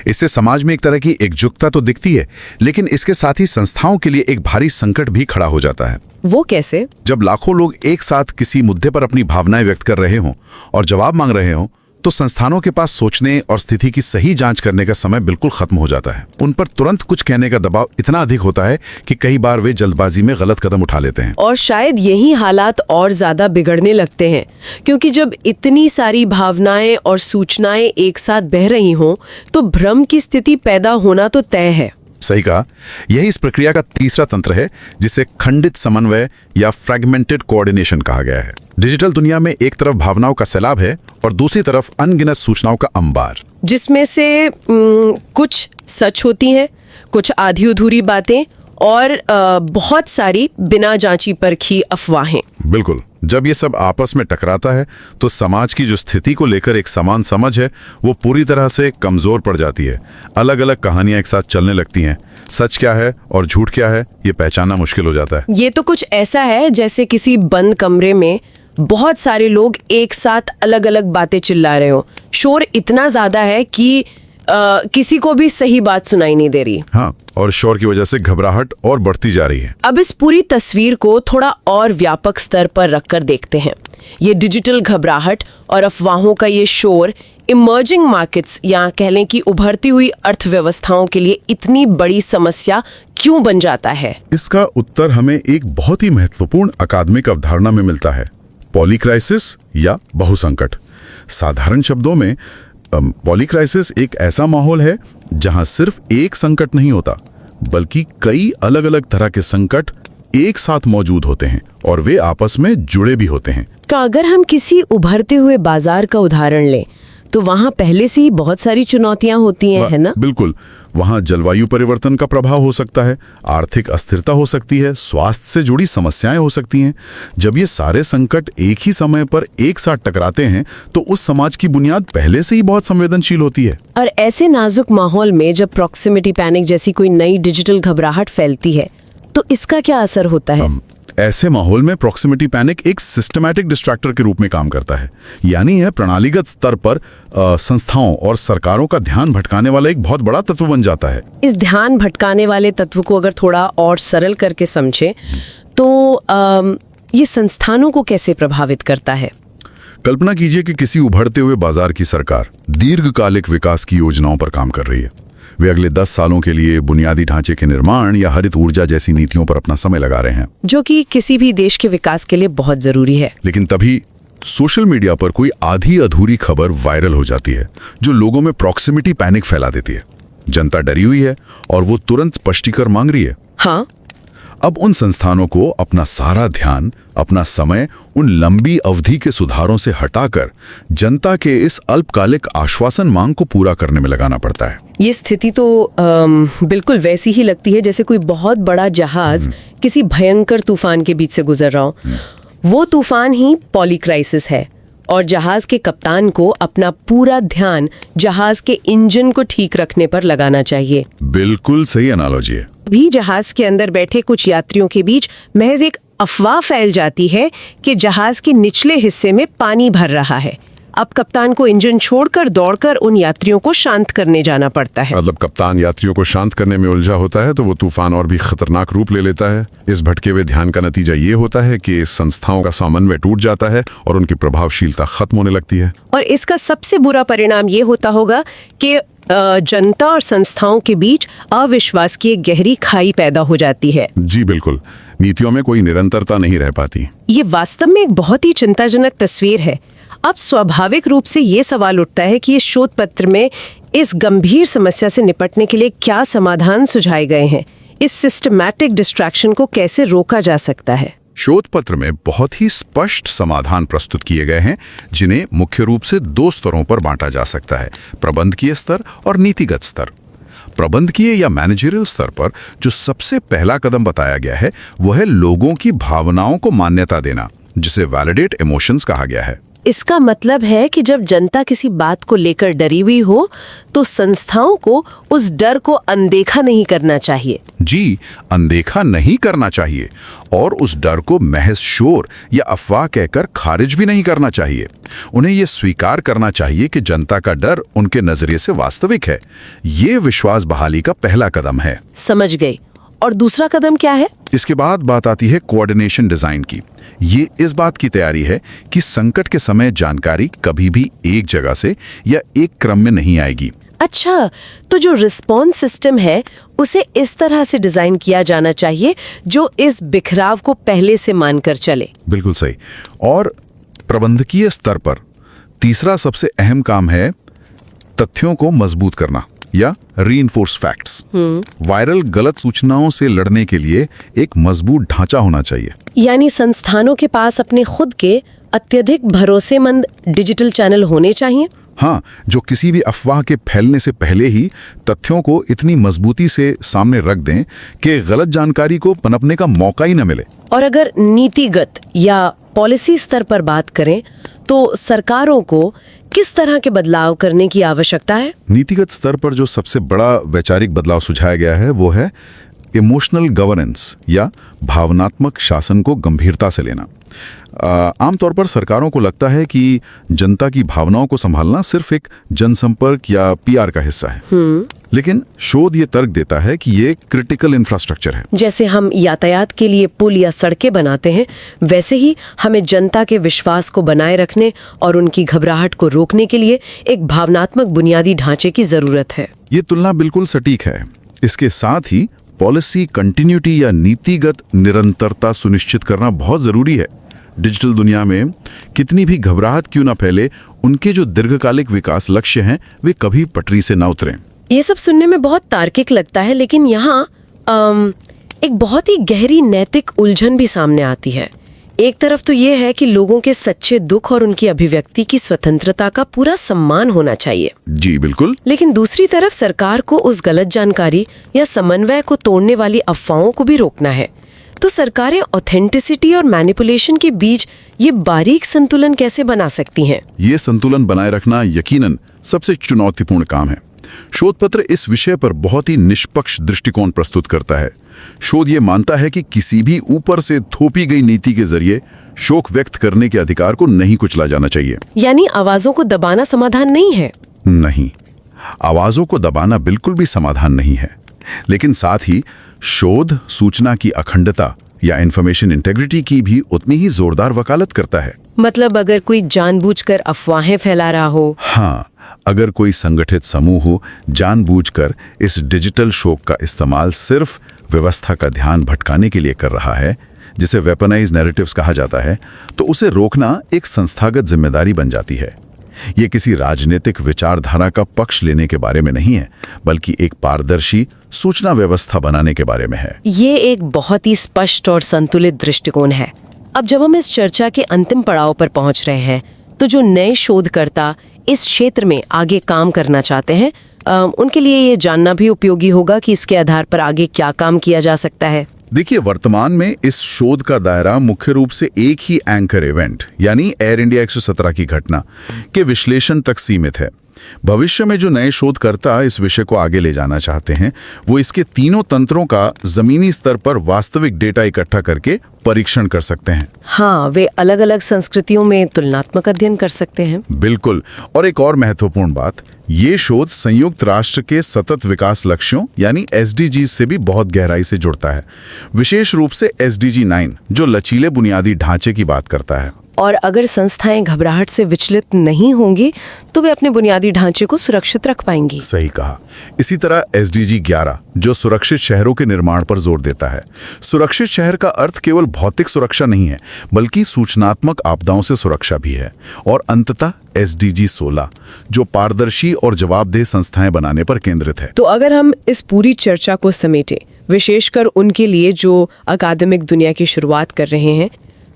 इससे समाज में एक तरह की एकजुटता तो दिखती है, लेकिन इसके साथ ही संस्थाओं के लिए एक भारी संकट भी खड़ा हो जाता है। वो कैसे? जब लाखों लोग एक साथ किसी मुद्दे पर अपनी भावनाएं व्यक्त कर रहे हों और जवाब मांग रहे हों, तो संस्थानों के पास सोचने और स्थिति की सही जांच करने का समय बिल्कुल खत्म हो जाता है। उन पर तुरंत कुछ कहने का दबाव इतना अधिक होता है कि कई बार वे जल्दबाजी में गलत कदम उठा लेते हैं। और शायद यही हालात और ज्यादा बिगड़ने लगते हैं, क्योंकि जब इतनी सारी भावनाएं और सूचनाएं एक साथ बह रही हों तो भ्रम की स्थिति पैदा होना तो तय है। सही कहा। यही इस प्रक्रिया का तीसरा तंत्र है, जिसे खंडित समन्वय या फ्रैगमेंटेड कोऑर्डिनेशन कहा गया है। डिजिटल दुनिया में एक तरफ भावनाओं का सैलाब है और दूसरी तरफ अनगिनत सूचनाओं का अंबार, जिसमें से कुछ सच होती हैं, कुछ आधी अधूरी बातें और बहुत सारी बिना जांची परखी अफवाहें। बिल्कुल। जब ये सब आपस में टकराता है तो समाज की जो स्थिति को लेकर एक समान समझ है वो पूरी तरह से कमजोर पड़ जाती है। अलग अलग कहानियां एक साथ चलने लगती हैं। सच क्या है और झूठ क्या है ये पहचानना मुश्किल हो जाता है। ये तो कुछ ऐसा है जैसे किसी बंद कमरे में बहुत सारे लोग एक साथ अलग अलग बातें चिल्ला रहे हो। शोर इतना ज्यादा है कि किसी को भी सही बात सुनाई नहीं दे रही। हाँ, और शोर की वजह से घबराहट और बढ़ती जा रही है। अब इस पूरी तस्वीर को थोड़ा और व्यापक स्तर पर रखकर देखते हैं। ये डिजिटल घबराहट और अफवाहों का ये शोर इमर्जिंग मार्केट्स या कह लें कि उभरती हुई अर्थव्यवस्थाओं के लिए इतनी बड़ी समस्या क्यों बन जाता है? इसका उत्तर हमें एक बहुत ही महत्वपूर्ण अकादमिक अवधारणा में मिलता है, पॉलीक्राइसिस या बहुसंकट। साधारण शब्दों में पॉलीक्राइसिस एक ऐसा माहौल है जहां सिर्फ एक संकट नहीं होता, बल्कि कई अलग अलग तरह के संकट एक साथ मौजूद होते हैं और वे आपस में जुड़े भी होते हैं। तो अगर हम किसी उभरते हुए बाजार का उदाहरण लें तो वहां पहले से ही बहुत सारी चुनौतियां होती हैं, है ना? बिल्कुल। वहां जलवायु परिवर्तन का प्रभाव हो सकता है, आर्थिक अस्थिरता हो सकती है, स्वास्थ्य से जुड़ी समस्याएं हो सकती हैं। जब ये सारे संकट एक ही समय पर एक साथ टकराते हैं तो उस समाज की बुनियाद पहले से ही बहुत संवेदनशील होती है। और ऐसे नाजुक माहौल में जब प्रॉक्सिमिटी पैनिक जैसी कोई नई डिजिटल घबराहट फैलती है तो इसका क्या असर होता है? ऐसे माहौल में प्रॉक्सिमिटी पैनिक एक सिस्टमैटिक डिस्ट्रैक्टर के रूप में काम करता है। यानी यह प्रणालीगत स्तर पर संस्थाओं और सरकारों का ध्यान भटकाने वाला एक बहुत बड़ा तत्व बन जाता है। इस ध्यान भटकाने वाले तत्व को अगर थोड़ा और सरल करके समझे तो ये संस्थानों को कैसे प्रभावित करता है? कल्पना कीजिए कि किसी उभरते हुए बाजार की सरकार दीर्घकालिक विकास की योजनाओं पर काम कर रही है। वे अगले 10 सालों के लिए बुनियादी ढांचे के निर्माण या हरित ऊर्जा जैसी नीतियों पर अपना समय लगा रहे हैं, जो कि किसी भी देश के विकास के लिए बहुत जरूरी है। लेकिन तभी सोशल मीडिया पर कोई आधी अधूरी खबर वायरल हो जाती है जो लोगों में प्रॉक्सिमिटी पैनिक फैला देती है। जनता डरी हुई है और वो तुरंत स्पष्टीकरण मांग रही है। हाँ, अब उन संस्थानों को अपना सारा ध्यान, अपना समय उन लंबी अवधि के सुधारों से हटाकर जनता के इस अल्पकालिक आश्वासन मांग को पूरा करने में लगाना पड़ता है। ये स्थिति तो बिल्कुल वैसी ही लगती है जैसे कोई बहुत बड़ा जहाज किसी भयंकर तूफान के बीच से गुजर रहा हो। वो तूफान ही पॉलीक्राइसिस है और जहाज के कप्तान को अपना पूरा ध्यान जहाज के इंजन को ठीक रखने पर लगाना चाहिए। बिल्कुल सही एनालॉजी है। भी जहाज के अंदर बैठे कुछ यात्रियों के बीच महज एक अफवाह फैल जाती है कि जहाज के निचले हिस्से में पानी भर रहा है। अब कप्तान को इंजन छोड़कर दौड़कर उन यात्रियों को शांत करने जाना पड़ता है। मतलब कप्तान यात्रियों को शांत करने में उलझा होता है तो वो तूफान और भी खतरनाक रूप ले लेता है। इस भटके हुए ध्यान का नतीजा ये होता है कि संस्थाओं का समन्वय टूट जाता है और उनकी प्रभावशीलता खत्म होने लगती है। और इसका सबसे बुरा परिणाम ये होता होगा कि जनता और संस्थाओं के बीच अविश्वास की एक गहरी खाई पैदा हो जाती है। जी बिल्कुल। नीतियों में कोई निरंतरता नहीं रह पाती। ये वास्तव में एक बहुत ही चिंताजनक तस्वीर है। अब स्वाभाविक रूप से ये सवाल उठता है कि इस शोध पत्र में इस गंभीर समस्या से निपटने के लिए क्या समाधान सुझाए गए हैं? इस सिस्टमैटिक डिस्ट्रैक्शन को कैसे रोका जा सकता है? शोध पत्र में बहुत ही स्पष्ट समाधान प्रस्तुत किए गए हैं, जिन्हें मुख्य रूप से 2 स्तरों पर बांटा जा सकता है, प्रबंधकीय स्तर और नीतिगत स्तर। प्रबंधकीय या मैनेजरियल स्तर पर जो सबसे पहला कदम बताया गया है वो है लोगों की भावनाओं को मान्यता देना, जिसे वैलिडेट इमोशंस कहा गया है। इसका मतलब है कि जब जनता किसी बात को लेकर डरी हुई हो तो संस्थाओं को उस डर को अनदेखा नहीं करना चाहिए। जी, अनदेखा नहीं करना चाहिए और उस डर को महज शोर या अफवाह कहकर खारिज भी नहीं करना चाहिए। उन्हें यह स्वीकार करना चाहिए कि जनता का डर उनके नजरिए से वास्तविक है। ये विश्वास बहाली का पहला कदम है। समझ गई। और दूसरा कदम क्या है? इसके बाद बात आती है कोऑर्डिनेशन डिजाइन की। ये इस बात की तैयारी है कि संकट के समय जानकारी कभी भी एक जगह से या एक क्रम में नहीं आएगी। अच्छा, तो जो रिस्पॉन्स सिस्टम है उसे इस तरह से डिजाइन किया जाना चाहिए जो इस बिखराव को पहले से मानकर चले। बिल्कुल सही। और प्रबंधकीय स्तर पर तीसरा सबसे अहम काम है तथ्यों को मजबूत करना या रीइंफोर्स फैक्ट्स। वायरल गलत सूचनाओं से लड़ने के लिए एक मजबूत ढांचा होना चाहिए। यानी संस्थानों के पास अपने खुद के अत्यधिक भरोसेमंद डिजिटल चैनल होने चाहिए। हाँ, जो किसी भी अफवाह के फैलने से पहले ही तथ्यों को इतनी मजबूती से सामने रख दें कि गलत जानकारी को पनपने का मौका ही न मिले। और अगर नीतिगत या पॉलिसी स्तर पर बात करें तो सरकारों को किस तरह के बदलाव करने की आवश्यकता है? नीतिगत स्तर पर जो सबसे बड़ा वैचारिक बदलाव सुझाया गया है वो है इमोशनल गवर्नेंस या भावनात्मक शासन को गंभीरता से लेना। आमतौर पर सरकारों को लगता है कि जनता की भावनाओं को संभालना सिर्फ एक जनसंपर्क या पीआर का हिस्सा है, लेकिन शोध ये तर्क देता है कि ये क्रिटिकल इंफ्रास्ट्रक्चर है। जैसे हम यातायात के लिए पुल या सड़कें बनाते हैं, वैसे ही हमें जनता के विश्वास को बनाए रखने और उनकी घबराहट को रोकने के लिए एक भावनात्मक बुनियादी ढांचे की जरूरत है। ये तुलना बिल्कुल सटीक है। इसके साथ ही पॉलिसी कंटिन्यूटी या नीतिगत निरंतरता सुनिश्चित करना बहुत जरूरी है। डिजिटल दुनिया में कितनी भी घबराहट क्यों ना फैले, उनके जो दीर्घकालिक विकास लक्ष्य हैं वे कभी पटरी से ना उतरें। ये सब सुनने में बहुत तार्किक लगता है, लेकिन यहाँ एक बहुत ही गहरी नैतिक उलझन भी सामने आती है। एक तरफ तो ये है कि लोगों के सच्चे दुख और उनकी अभिव्यक्ति की स्वतंत्रता का पूरा सम्मान होना चाहिए। जी बिल्कुल। लेकिन दूसरी तरफ सरकार को उस गलत जानकारी या समन्वय को तोड़ने वाली अफवाहों को भी रोकना है। तो सरकारें ऑथेंटिसिटी और मैनिपुलेशन के बीच ये बारीक संतुलन कैसे बना सकती हैं? ये संतुलन बनाए रखना यकीनन सबसे चुनौतीपूर्ण काम है। शोध पत्र इस विषय पर बहुत ही निष्पक्ष दृष्टिकोण प्रस्तुत करता है। शोध ये मानता है कि किसी भी ऊपर से थोपी गई नीति के जरिए शोक व्यक्त करने के अधिकार को नहीं कुचला जाना चाहिए। यानी आवाजों को दबाना समाधान नहीं है? नहीं, आवाजों को दबाना बिल्कुल भी समाधान नहीं है, लेकिन साथ ही शोध सूचना की अखंडता या इंफॉर्मेशन इंटेग्रिटी की भी उतनी ही जोरदार वकालत करता है। मतलब अगर कोई जानबूझकर अफवाहें फैला रहा हो? हाँ, अगर कोई संगठित समूह जानबूझकर इस डिजिटल शोक का इस्तेमाल सिर्फ व्यवस्था का ध्यान भटकाने के लिए कर रहा है, जिसे वेपनाइज नैरेटिव्स कहा जाता है, तो उसे रोकना एक संस्थागत जिम्मेदारी बन जाती है। ये किसी राजनीतिक विचारधारा का पक्ष लेने के बारे में नहीं है, बल्कि एक पारदर्शी सूचना व्यवस्था बनाने के बारे में है। ये एक बहुत ही स्पष्ट और संतुलित दृष्टिकोण है। अब जब हम इस चर्चा के अंतिम पड़ाव पर पहुंच रहे हैं, तो जो नए शोधकर्ता इस क्षेत्र में आगे काम करना चाहते हैं, उनके लिए ये जानना भी उपयोगी होगा कि इसके आधार पर आगे क्या काम किया जा सकता है। देखिए, वर्तमान में इस शोध का दायरा मुख्य रूप से एक ही एंकर इवेंट यानी एयर इंडिया 117 की घटना के विश्लेषण तक सीमित है। भविष्य में जो नए शोधकर्ता इस विषय को आगे ले जाना चाहते हैं, वो इसके तीनों तंत्रों का जमीनी स्तर पर वास्तविक डेटा इकट्ठा करके परीक्षण कर सकते हैं। हाँ, वे अलग अलग संस्कृतियों में तुलनात्मक अध्ययन कर सकते हैं। बिल्कुल। और एक और महत्वपूर्ण बात, ये शोध संयुक्त राष्ट्र के सतत विकास लक्ष्यों यानी SDGs से भी बहुत गहराई से जुड़ता है, विशेष रूप से SDG 9 जो लचीले बुनियादी ढांचे की बात करता है। और अगर संस्थाएं घबराहट से विचलित नहीं होंगी तो वे अपने बुनियादी ढांचे को सुरक्षित रख पाएंगी। सही कहा। इसी तरह SDG 11 जो सुरक्षित शहरों के निर्माण पर जोर देता है। सुरक्षित शहर का अर्थ केवल भौतिक सुरक्षा नहीं है, बल्कि सूचनात्मक आपदाओं से सुरक्षा भी है। और अंततः SDG 16 जो पारदर्शी और जवाबदेह संस्थाएं बनाने पर केंद्रित है। तो अगर हम इस पूरी चर्चा को समेटें, विशेषकर उनके लिए जो अकादमिक दुनिया की शुरुआत कर रहे हैं,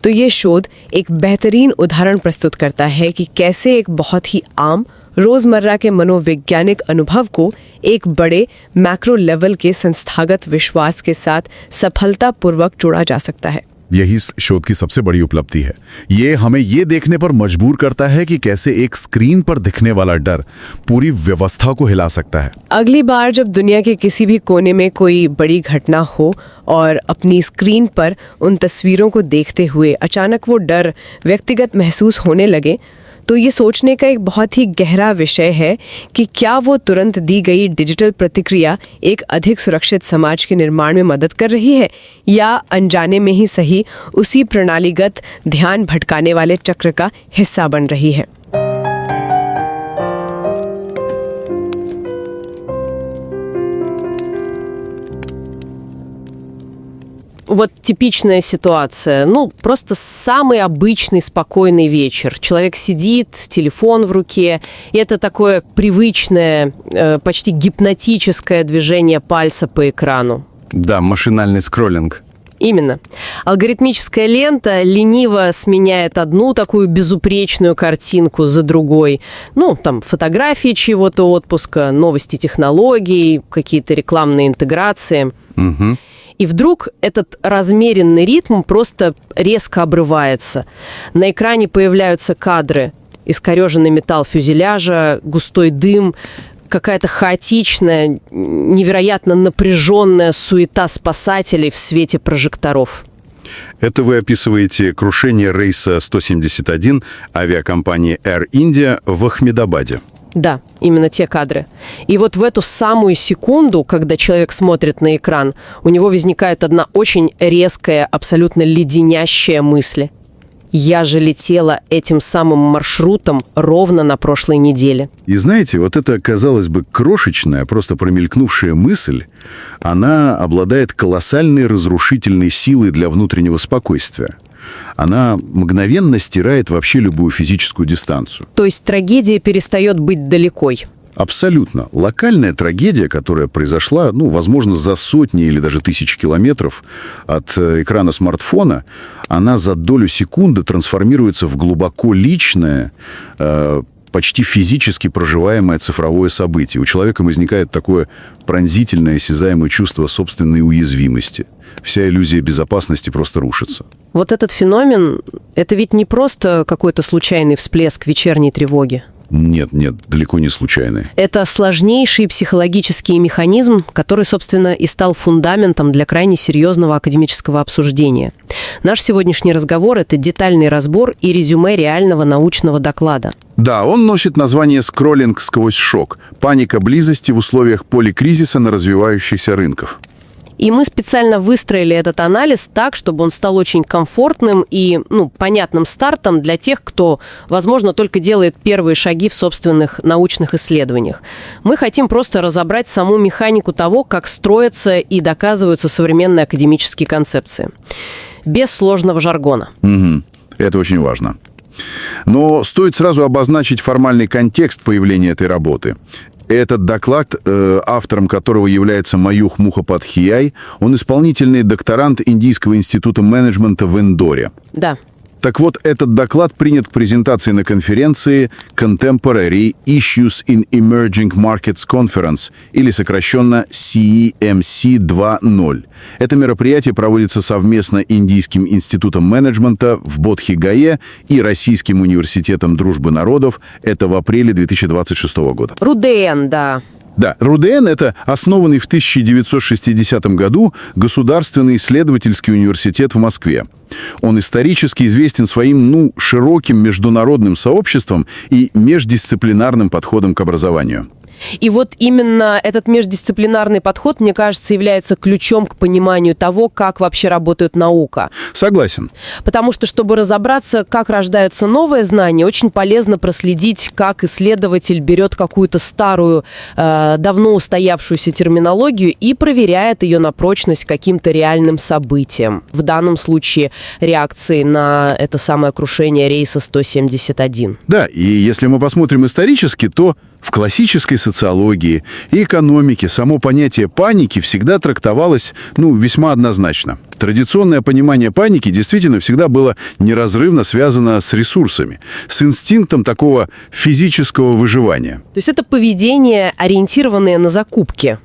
तो ये शोध एक बेहतरीन उदाहरण प्रस्तुत करता है कि कैसे एक बहुत ही आम रोजमर्रा के मनोवैज्ञानिक अनुभव को एक बड़े मैक्रो लेवल के संस्थागत विश्वास के साथ सफलतापूर्वक जोड़ा जा सकता है। यही इस शोध की सबसे बड़ी उपलब्धि है। ये हमें ये देखने पर मजबूर करता है कि कैसे एक स्क्रीन पर दिखने वाला डर पूरी व्यवस्था को हिला सकता है। अगली बार जब दुनिया के किसी भी कोने में कोई बड़ी घटना हो और अपनी स्क्रीन पर उन तस्वीरों को देखते हुए अचानक वो डर व्यक्तिगत महसूस होने लगे, तो ये सोचने का एक बहुत ही गहरा विषय है कि क्या वो तुरंत दी गई डिजिटल प्रतिक्रिया एक अधिक सुरक्षित समाज के निर्माण में मदद कर रही है, या अनजाने में ही सही उसी प्रणालीगत ध्यान भटकाने वाले चक्र का हिस्सा बन रही है। Вот типичная ситуация. Ну, просто самый обычный спокойный вечер. Человек сидит, телефон в руке, и это такое привычное, почти гипнотическое движение пальца по экрану. Да, машинальный скроллинг. Именно. Алгоритмическая лента лениво сменяет одну такую безупречную картинку за другой. Ну, там фотографии чьего-то отпуска, новости технологий, какие-то рекламные интеграции. Угу. И вдруг этот размеренный ритм просто резко обрывается. На экране появляются кадры. Искореженный металл фюзеляжа, густой дым, какая-то хаотичная, невероятно напряженная суета спасателей в свете прожекторов. Это вы описываете крушение рейса 171 авиакомпании Air India в Ахмедабаде. Да, именно те кадры. И вот в эту самую секунду, когда человек смотрит на экран, у него возникает одна очень резкая, абсолютно леденящая мысль. Я же летела этим самым маршрутом ровно на прошлой неделе. И знаете, вот эта, казалось бы, крошечная, просто промелькнувшая мысль, она обладает колоссальной разрушительной силой для внутреннего спокойствия. Она мгновенно стирает вообще любую физическую дистанцию. То есть трагедия перестает быть далекой. Абсолютно. Локальная трагедия, которая произошла, возможно, за сотни или даже тысячи километров от экрана смартфона, она за долю секунды трансформируется в глубоко личное, почти физически проживаемое цифровое событие. У человека возникает такое пронзительное, осязаемое чувство собственной уязвимости. Вся иллюзия безопасности просто рушится. Вот этот феномен, это ведь не просто какой-то случайный всплеск вечерней тревоги. Нет, далеко не случайный. Это сложнейший психологический механизм, который, собственно, и стал фундаментом для крайне серьезного академического обсуждения. Наш сегодняшний разговор – это детальный разбор и резюме реального научного доклада. Да, он носит название «Скроллинг сквозь шок. Паника близости в условиях полекризиса на развивающихся рынках». И мы специально выстроили этот анализ так, чтобы он стал очень комфортным и понятным стартом для тех, кто, возможно, только делает первые шаги в собственных научных исследованиях. Мы хотим просто разобрать саму механику того, как строятся и доказываются современные академические концепции. Без сложного жаргона. Угу. Это очень важно. Но стоит сразу обозначить формальный контекст появления этой работы. Этот доклад, автором которого является Маюх Мухападхияй, он исполнительный докторант Индийского института менеджмента в Индоре. Да. Так вот, этот доклад принят к презентации на конференции Contemporary Issues in Emerging Markets Conference, или сокращенно CEMC 2.0. Это мероприятие проводится совместно Индийским институтом менеджмента в Бодхи-Гае и Российским университетом дружбы народов. Это в апреле 2026 года. РУДН, да. Да, РУДН – это основанный в 1960 году Государственный исследовательский университет в Москве. Он исторически известен своим, широким международным сообществом и междисциплинарным подходом к образованию. И вот именно этот междисциплинарный подход, мне кажется, является ключом к пониманию того, как вообще работает наука. Согласен. Потому что, чтобы разобраться, как рождаются новые знания, очень полезно проследить, как исследователь берет какую-то старую, давно устоявшуюся терминологию и проверяет ее на прочность каким-то реальным событием. В данном случае реакции на это самое крушение рейса 171. Да, и если мы посмотрим исторически, то в классической социологии и экономике само понятие паники всегда трактовалось, весьма однозначно. Традиционное понимание паники действительно всегда было неразрывно связано с ресурсами, с инстинктом такого физического выживания. То есть это поведение, ориентированное на закупки.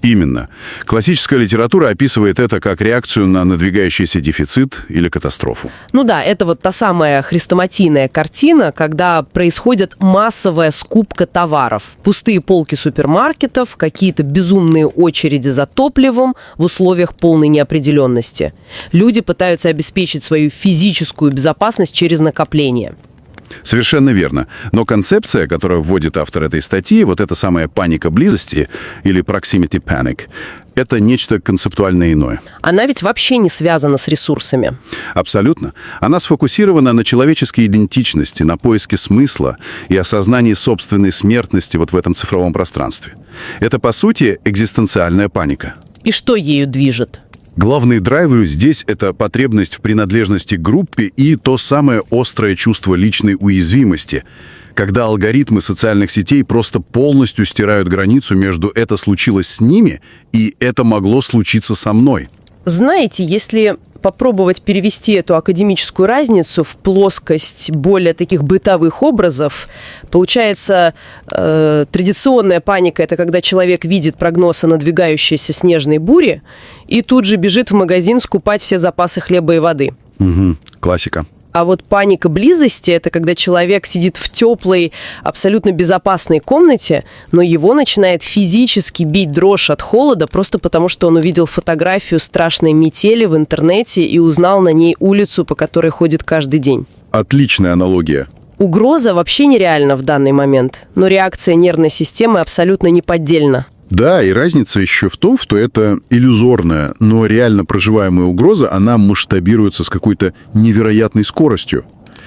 Именно. Классическая литература описывает это как реакцию на надвигающийся дефицит или катастрофу. Это вот та самая хрестоматийная картина, когда происходит массовая скупка товаров. Пустые полки супермаркетов, какие-то безумные очереди за топливом в условиях полной неопределенности. Люди пытаются обеспечить свою физическую безопасность через накопление. Совершенно верно. Но концепция, которую вводит автор этой статьи, вот эта самая паника близости или proximity panic, это нечто концептуально иное. Она ведь вообще не связана с ресурсами. Абсолютно. Она сфокусирована на человеческой идентичности, на поиске смысла и осознании собственной смертности вот в этом цифровом пространстве. Это, по сути, экзистенциальная паника. И что ею движет? Главный драйвер здесь — это потребность в принадлежности к группе и то самое острое чувство личной уязвимости, когда алгоритмы социальных сетей просто полностью стирают границу между «это случилось с ними» и «это могло случиться со мной». Знаете, если попробовать перевести эту академическую разницу в плоскость более таких бытовых образов, получается, традиционная паника – это когда человек видит прогноз о надвигающейся снежной буре и тут же бежит в магазин скупать все запасы хлеба и воды. Угу. Классика. А вот паника близости – это когда человек сидит в теплой, абсолютно безопасной комнате, но его начинает физически бить дрожь от холода просто потому, что он увидел фотографию страшной метели в интернете и узнал на ней улицу, по которой ходит каждый день. Отличная аналогия. Угроза вообще нереальна в данный момент, но реакция нервной системы абсолютно неподдельна. Да, и разница еще в том, что это иллюзорная, но реально проживаемая угроза, она масштабируется с какой-то невероятной скоростью.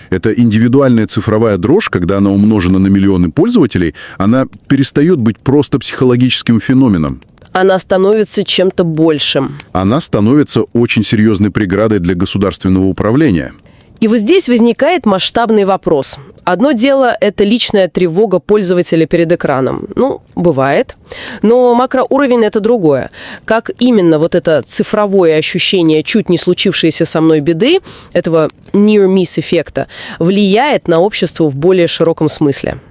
Это индивидуальная цифровая дрожь, когда она умножена на миллионы пользователей, она перестает быть просто психологическим феноменом. Она становится чем-то большим. Она становится очень серьезной преградой для государственного управления. И вот здесь возникает масштабный вопрос. Одно дело – это личная тревога пользователя перед экраном. Бывает. Но макроуровень – это другое. Как именно вот это цифровое ощущение чуть не случившейся со мной беды, этого near-miss эффекта, влияет на общество в более широком смысле?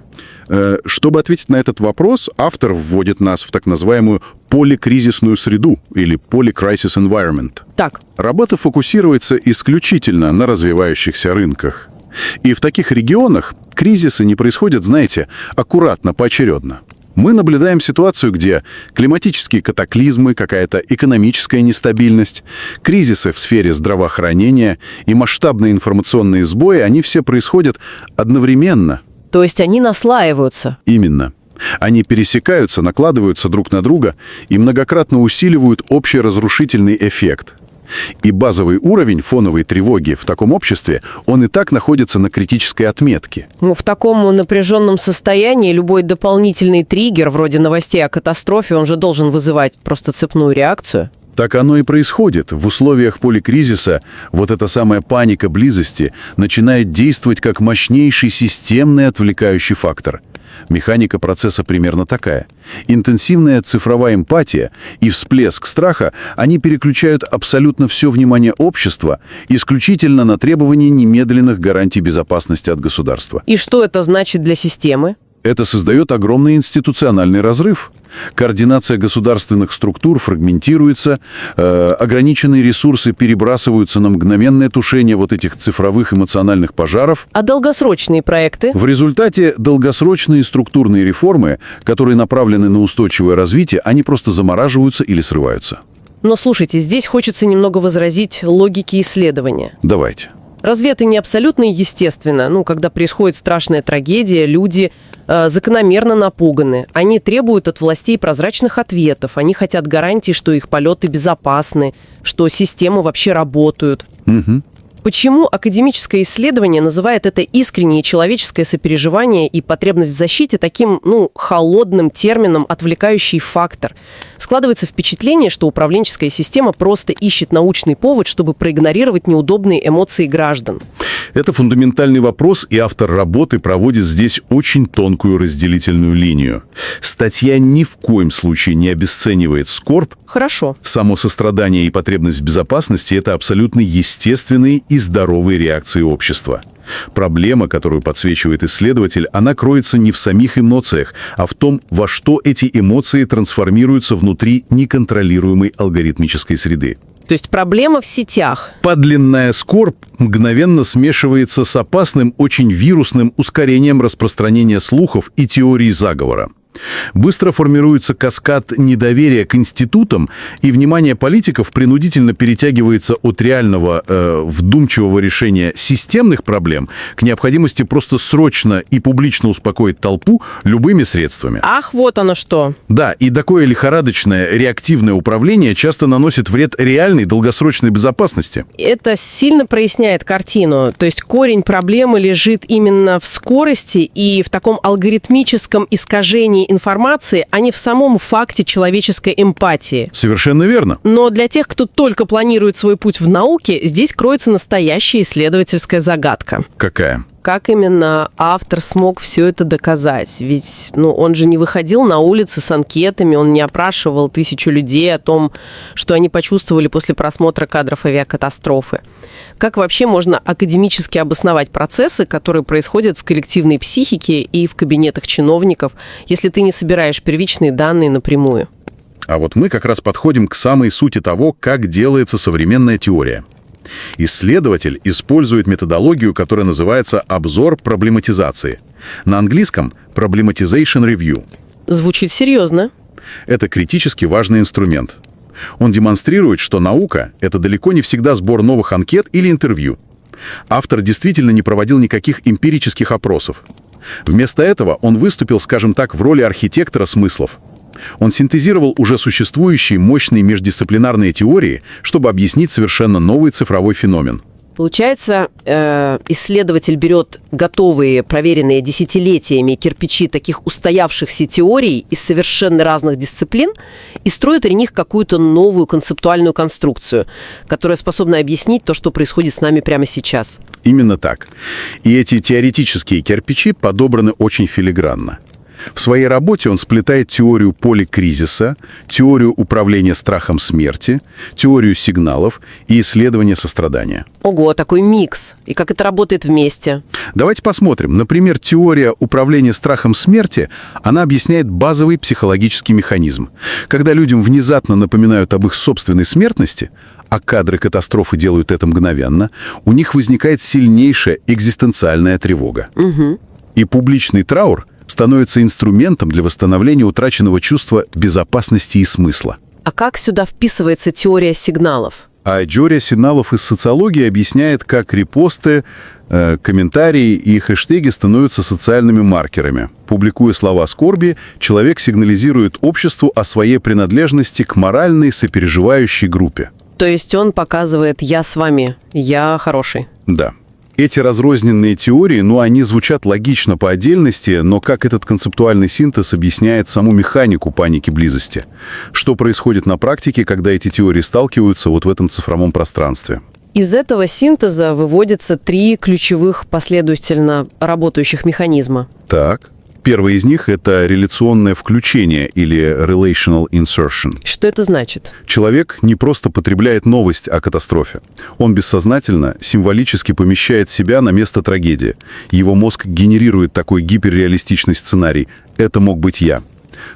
Чтобы ответить на этот вопрос, автор вводит нас в так называемую поликризисную среду или polycrisis environment. Так. Работа фокусируется исключительно на развивающихся рынках. И в таких регионах кризисы не происходят, аккуратно, поочередно. Мы наблюдаем ситуацию, где климатические катаклизмы, какая-то экономическая нестабильность, кризисы в сфере здравоохранения и масштабные информационные сбои, они все происходят одновременно. То есть они наслаиваются? Именно. Они пересекаются, накладываются друг на друга и многократно усиливают общий разрушительный эффект. И базовый уровень фоновой тревоги в таком обществе, он и так находится на критической отметке. В таком напряженном состоянии любой дополнительный триггер, вроде новостей о катастрофе, он же должен вызывать просто цепную реакцию. Так оно и происходит. В условиях поликризиса вот эта самая паника близости начинает действовать как мощнейший системный отвлекающий фактор. Механика процесса примерно такая. Интенсивная цифровая эмпатия и всплеск страха, они переключают абсолютно все внимание общества исключительно на требования немедленных гарантий безопасности от государства. И что это значит для системы? Это создает огромный институциональный разрыв. Координация государственных структур фрагментируется, ограниченные ресурсы перебрасываются на мгновенное тушение вот этих цифровых эмоциональных пожаров. А долгосрочные проекты? В результате долгосрочные структурные реформы, которые направлены на устойчивое развитие, они просто замораживаются или срываются. Но слушайте, здесь хочется немного возразить логике исследования. Давайте. Разве это не абсолютно естественно? Когда происходит страшная трагедия, люди закономерно напуганы. Они требуют от властей прозрачных ответов. Они хотят гарантий, что их полеты безопасны, что системы вообще работают. Почему академическое исследование называет это искреннее человеческое сопереживание и потребность в защите таким, холодным термином «отвлекающий фактор»? Складывается впечатление, что управленческая система просто ищет научный повод, чтобы проигнорировать неудобные эмоции граждан. Это фундаментальный вопрос, и автор работы проводит здесь очень тонкую разделительную линию. Статья ни в коем случае не обесценивает скорбь. Хорошо. Само сострадание и потребность в безопасности – это абсолютно естественные и здоровые реакции общества. Проблема, которую подсвечивает исследователь, она кроется не в самих эмоциях, а в том, во что эти эмоции трансформируются внутри неконтролируемой алгоритмической среды. То есть проблема в сетях. Подлинная скорбь мгновенно смешивается с опасным, очень вирусным ускорением распространения слухов и теорий заговора. Быстро формируется каскад недоверия к институтам, и внимание политиков принудительно перетягивается от реального, вдумчивого решения системных проблем к необходимости просто срочно и публично успокоить толпу любыми средствами. Ах, вот оно что. Да, и такое лихорадочное, реактивное управление часто наносит вред реальной долгосрочной безопасности. Это сильно проясняет картину. То есть корень проблемы лежит именно в скорости и в таком алгоритмическом искажении информации, а не в самом факте человеческой эмпатии. Совершенно верно. Но для тех, кто только планирует свой путь в науке, здесь кроется настоящая исследовательская загадка. Какая? Как именно автор смог все это доказать? Ведь, он же не выходил на улицы с анкетами, он не опрашивал 1000 людей о том, что они почувствовали после просмотра кадров авиакатастрофы. Как вообще можно академически обосновать процессы, которые происходят в коллективной психике и в кабинетах чиновников, если ты не собираешь первичные данные напрямую? А вот мы как раз подходим к самой сути того, как делается современная теория. Исследователь использует методологию, которая называется «обзор проблематизации». На английском «problematization review». Звучит серьезно. Это критически важный инструмент. Он демонстрирует, что наука – это далеко не всегда сбор новых анкет или интервью. Автор действительно не проводил никаких эмпирических опросов. Вместо этого он выступил, скажем так, в роли архитектора смыслов. Он синтезировал уже существующие мощные междисциплинарные теории, чтобы объяснить совершенно новый цифровой феномен. Получается, исследователь берет готовые, проверенные десятилетиями кирпичи таких устоявшихся теорий из совершенно разных дисциплин и строит из них какую-то новую концептуальную конструкцию, которая способна объяснить то, что происходит с нами прямо сейчас. Именно так. И эти теоретические кирпичи подобраны очень филигранно. В своей работе он сплетает теорию поликризиса, теорию управления страхом смерти, теорию сигналов и исследование сострадания. Ого, такой микс. И как это работает вместе? Давайте посмотрим. Например, теория управления страхом смерти, она объясняет базовый психологический механизм. Когда людям внезапно напоминают об их собственной смертности, а кадры катастрофы делают это мгновенно, у них возникает сильнейшая экзистенциальная тревога. И публичный траур становится инструментом для восстановления утраченного чувства безопасности и смысла. А как сюда вписывается теория сигналов? А теория сигналов из социологии объясняет, как репосты, комментарии и хэштеги становятся социальными маркерами. Публикуя слова скорби, человек сигнализирует обществу о своей принадлежности к моральной сопереживающей группе. То есть он показывает «я с вами, я хороший». Да. Эти разрозненные теории, они звучат логично по отдельности, но как этот концептуальный синтез объясняет саму механику паники близости? Что происходит на практике, когда эти теории сталкиваются вот в этом цифровом пространстве? Из этого синтеза выводятся 3 ключевых последовательно работающих механизма. Так. Первый из них – это реляционное включение или relational insertion. Что это значит? Человек не просто потребляет новость о катастрофе. Он бессознательно, символически помещает себя на место трагедии. Его мозг генерирует такой гиперреалистичный сценарий. Это мог быть я.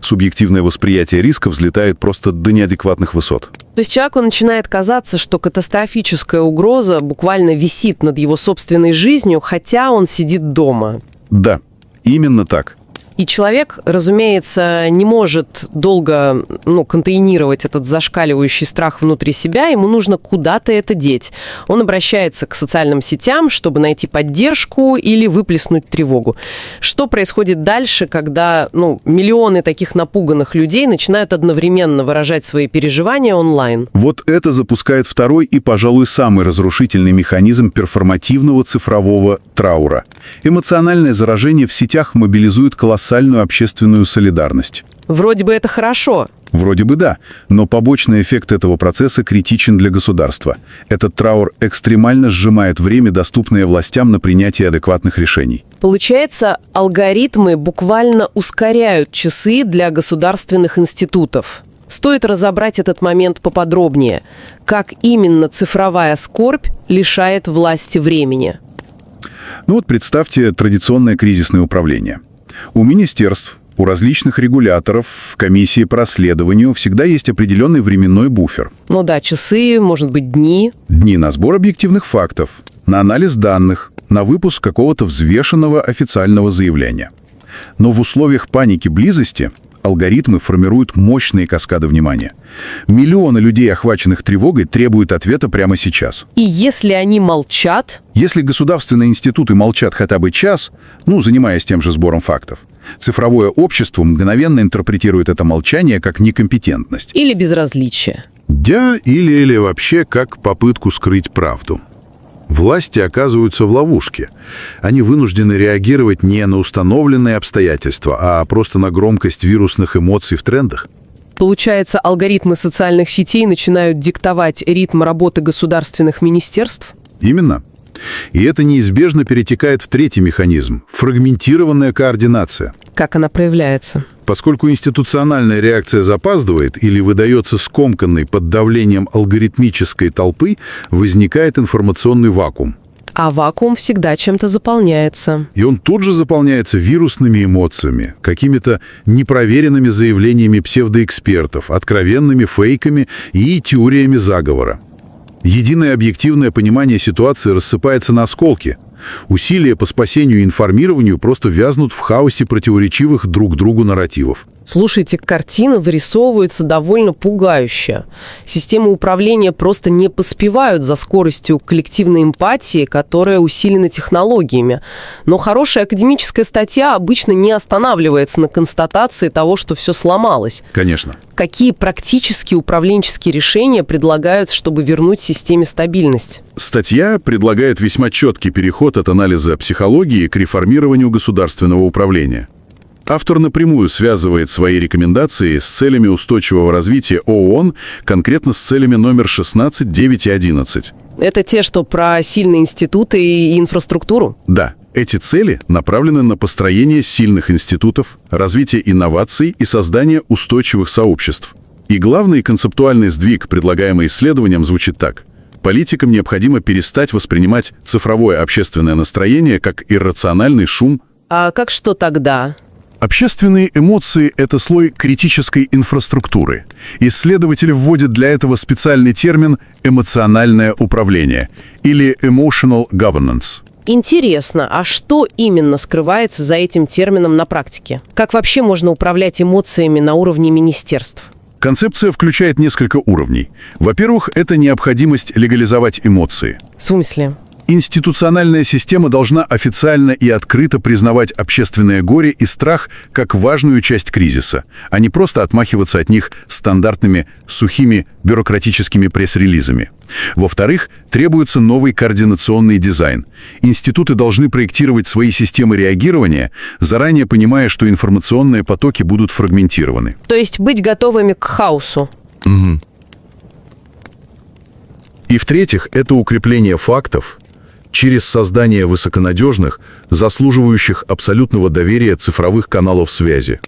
Субъективное восприятие риска взлетает просто до неадекватных высот. То есть человеку начинает казаться, что катастрофическая угроза буквально висит над его собственной жизнью, хотя он сидит дома. Да. Именно так. И человек, разумеется, не может долго контейнировать этот зашкаливающий страх внутри себя, ему нужно куда-то это деть. Он обращается к социальным сетям, чтобы найти поддержку или выплеснуть тревогу. Что происходит дальше, когда миллионы таких напуганных людей начинают одновременно выражать свои переживания онлайн? Вот это запускает второй и, пожалуй, самый разрушительный механизм перформативного цифрового траура. Эмоциональное заражение в сетях мобилизует колоссальную общественную солидарность. Вроде бы это хорошо. Вроде бы да, но побочный эффект этого процесса критичен для государства. Этот траур экстремально сжимает время, доступное властям на принятие адекватных решений. Получается, алгоритмы буквально ускоряют часы для государственных институтов. Стоит разобрать этот момент поподробнее. Как именно цифровая скорбь лишает власти времени? Представьте традиционное кризисное управление. У министерств, у различных регуляторов, комиссии по расследованию всегда есть определенный временной буфер. Часы, может быть, дни. Дни на сбор объективных фактов, на анализ данных, на выпуск какого-то взвешенного официального заявления. Но в условиях паники близости алгоритмы формируют мощные каскады внимания. Миллионы людей, охваченных тревогой, требуют ответа прямо сейчас. И если они молчат? Если государственные институты молчат хотя бы час, занимаясь тем же сбором фактов, цифровое общество мгновенно интерпретирует это молчание как некомпетентность. Или безразличие. Да, или вообще как попытку скрыть правду. Власти оказываются в ловушке. Они вынуждены реагировать не на установленные обстоятельства, а просто на громкость вирусных эмоций в трендах. Получается, алгоритмы социальных сетей начинают диктовать ритм работы государственных министерств? Именно. И это неизбежно перетекает в третий механизм – фрагментированная координация. Как она проявляется? Поскольку институциональная реакция запаздывает или выдается скомканной под давлением алгоритмической толпы, возникает информационный вакуум. А вакуум всегда чем-то заполняется. И он тут же заполняется вирусными эмоциями, какими-то непроверенными заявлениями псевдоэкспертов, откровенными фейками и теориями заговора. Единое объективное понимание ситуации рассыпается на осколки. Усилия по спасению и информированию просто вязнут в хаосе противоречивых друг другу нарративов. Слушайте, картина вырисовывается довольно пугающе. Системы управления просто не поспевают за скоростью коллективной эмпатии, которая усилена технологиями. Но хорошая академическая статья обычно не останавливается на констатации того, что все сломалось. Конечно. Какие практические управленческие решения предлагают, чтобы вернуть системе стабильность? Статья предлагает весьма четкий переход от анализа психологии к реформированию государственного управления. Автор напрямую связывает свои рекомендации с целями устойчивого развития ООН, конкретно с целями номер 16, 9 и 11. Это те, что про сильные институты и инфраструктуру? Да, эти цели направлены на построение сильных институтов, развитие инноваций и создание устойчивых сообществ. И главный концептуальный сдвиг, предлагаемый исследованием, звучит так. Политикам необходимо перестать воспринимать цифровое общественное настроение как иррациональный шум. А как что тогда? Общественные эмоции – это слой критической инфраструктуры. Исследователи вводят для этого специальный термин «эмоциональное управление» или «emotional governance». Интересно, а что именно скрывается за этим термином на практике? Как вообще можно управлять эмоциями на уровне министерств? Концепция включает несколько уровней. Во-первых, это необходимость легализовать эмоции. В смысле? Институциональная система должна официально и открыто признавать общественное горе и страх как важную часть кризиса, а не просто отмахиваться от них стандартными, сухими, бюрократическими пресс-релизами. Во-вторых, требуется новый координационный дизайн. Институты должны проектировать свои системы реагирования, заранее понимая, что информационные потоки будут фрагментированы. То есть быть готовыми к хаосу. Угу. И в-третьих, это укрепление фактов через создание высоконадежных, заслуживающих абсолютного доверия цифровых каналов связи.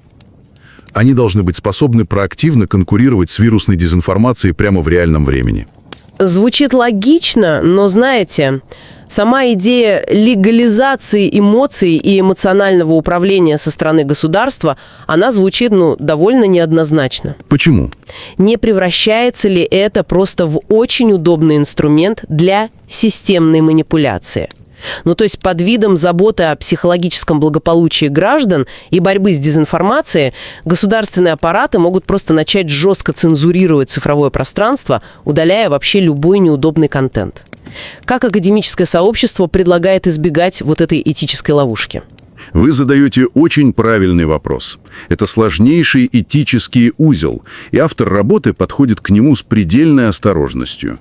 Они должны быть способны проактивно конкурировать с вирусной дезинформацией прямо в реальном времени. Звучит логично, но, знаете, сама идея легализации эмоций и эмоционального управления со стороны государства, она звучит, довольно неоднозначно. Почему? Не превращается ли это просто в очень удобный инструмент для системной манипуляции? Ну, то есть под видом заботы о психологическом благополучии граждан и борьбы с дезинформацией государственные аппараты могут просто начать жестко цензурировать цифровое пространство, удаляя вообще любой неудобный контент. Как академическое сообщество предлагает избегать вот этой этической ловушки? Вы задаете очень правильный вопрос. Это сложнейший этический узел, и автор работы подходит к нему с предельной осторожностью.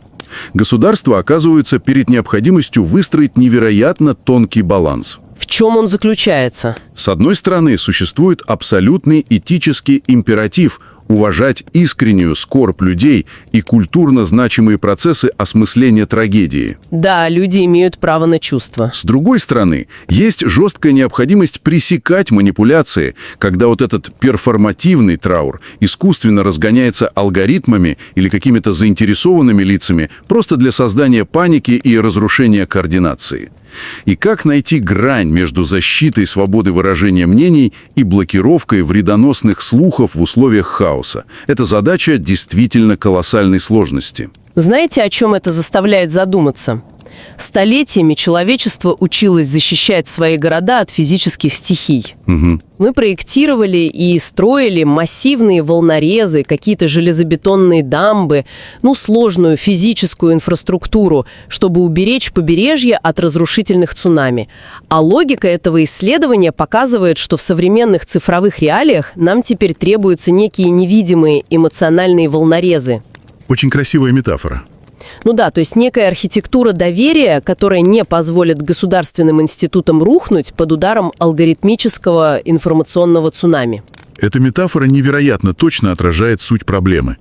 Государство оказывается перед необходимостью выстроить невероятно тонкий баланс. В чем он заключается? С одной стороны, существует абсолютный этический императив уважать искреннюю скорбь людей и культурно значимые процессы осмысления трагедии. Да, люди имеют право на чувства. С другой стороны, есть жесткая необходимость пресекать манипуляции, когда вот этот перформативный траур искусственно разгоняется алгоритмами или какими-то заинтересованными лицами просто для создания паники и разрушения координации. И как найти грань между защитой свободы выражения мнений и блокировкой вредоносных слухов в условиях хаоса? Это задача действительно колоссальной сложности. Знаете, о чем это заставляет задуматься? Столетиями человечество училось защищать свои города от физических стихий. Мы проектировали и строили массивные волнорезы, какие-то железобетонные дамбы, сложную физическую инфраструктуру, чтобы уберечь побережье от разрушительных цунами. А логика этого исследования показывает, что в современных цифровых реалиях нам теперь требуются некие невидимые эмоциональные волнорезы. Очень красивая метафора. То есть некая архитектура доверия, которая не позволит государственным институтам рухнуть под ударом алгоритмического информационного цунами. Эта метафора невероятно точно отражает суть проблемы.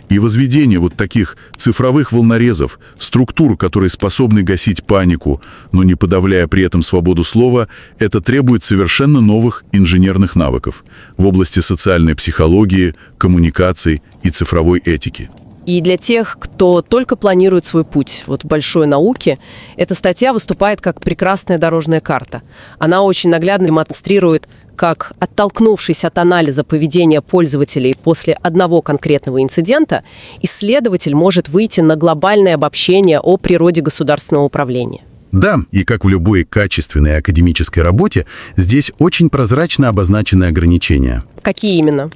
И возведение вот таких цифровых волнорезов, структур, которые способны гасить панику, но не подавляя при этом свободу слова, это требует совершенно новых инженерных навыков в области социальной психологии, коммуникаций и цифровой этики. И для тех, кто только планирует свой путь в большой науке, эта статья выступает как прекрасная дорожная карта. Она очень наглядно демонстрирует, как, оттолкнувшись от анализа поведения пользователей после одного конкретного инцидента, исследователь может выйти на глобальное обобщение о природе государственного управления. Да, и как в любой качественной академической работе, здесь очень прозрачно обозначены ограничения. Какие именно?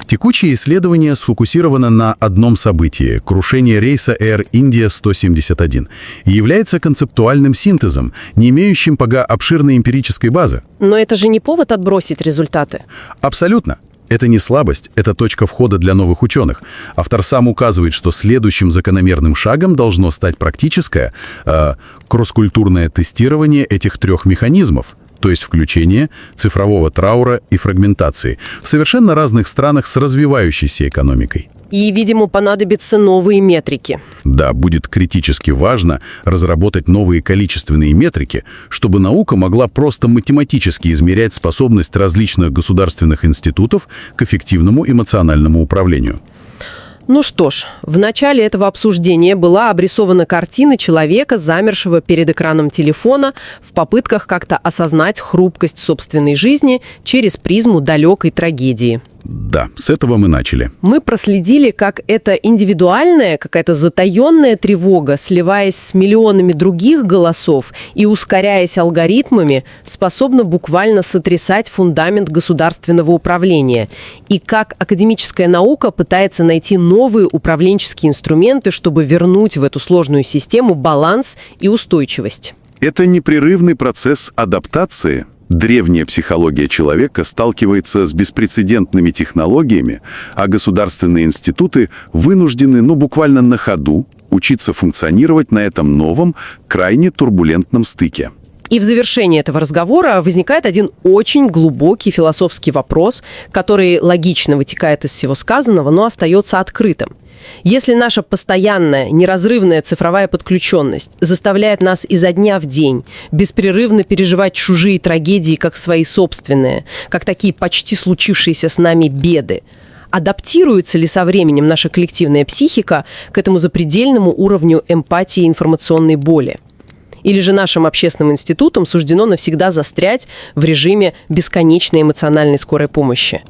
Текущее исследование сфокусировано на одном событии – крушении рейса Air India 171, и является концептуальным синтезом, не имеющим пока обширной эмпирической базы. Но это же не повод отбросить результаты. Абсолютно. Это не слабость, это точка входа для новых ученых. Автор сам указывает, что следующим закономерным шагом должно стать практическое кросс-культурное тестирование этих трех механизмов, то есть включение цифрового траура и фрагментации в совершенно разных странах с развивающейся экономикой. И, видимо, понадобятся новые метрики. Да, будет критически важно разработать новые количественные метрики, чтобы наука могла просто математически измерять способность различных государственных институтов к эффективному эмоциональному управлению. Ну что ж, в начале этого обсуждения была обрисована картина человека, замершего перед экраном телефона в попытках как-то осознать хрупкость собственной жизни через призму далекой трагедии. Да, с этого мы начали. Мы проследили, как эта индивидуальная, какая-то затаенная тревога, сливаясь с миллионами других голосов и ускоряясь алгоритмами, способна буквально сотрясать фундамент государственного управления. И как академическая наука пытается найти новые управленческие инструменты, чтобы вернуть в эту сложную систему баланс и устойчивость. Это непрерывный процесс адаптации. Древняя психология человека сталкивается с беспрецедентными технологиями, а государственные институты вынуждены, буквально на ходу, учиться функционировать на этом новом, крайне турбулентном стыке. И в завершении этого разговора возникает один очень глубокий философский вопрос, который логично вытекает из всего сказанного, но остается открытым. Если наша постоянная, неразрывная цифровая подключенность заставляет нас изо дня в день беспрерывно переживать чужие трагедии как свои собственные, как такие почти случившиеся с нами беды, адаптируется ли со временем наша коллективная психика к этому запредельному уровню эмпатии и информационной боли? Или же нашим общественным институтам суждено навсегда застрять в режиме бесконечной эмоциональной скорой помощи?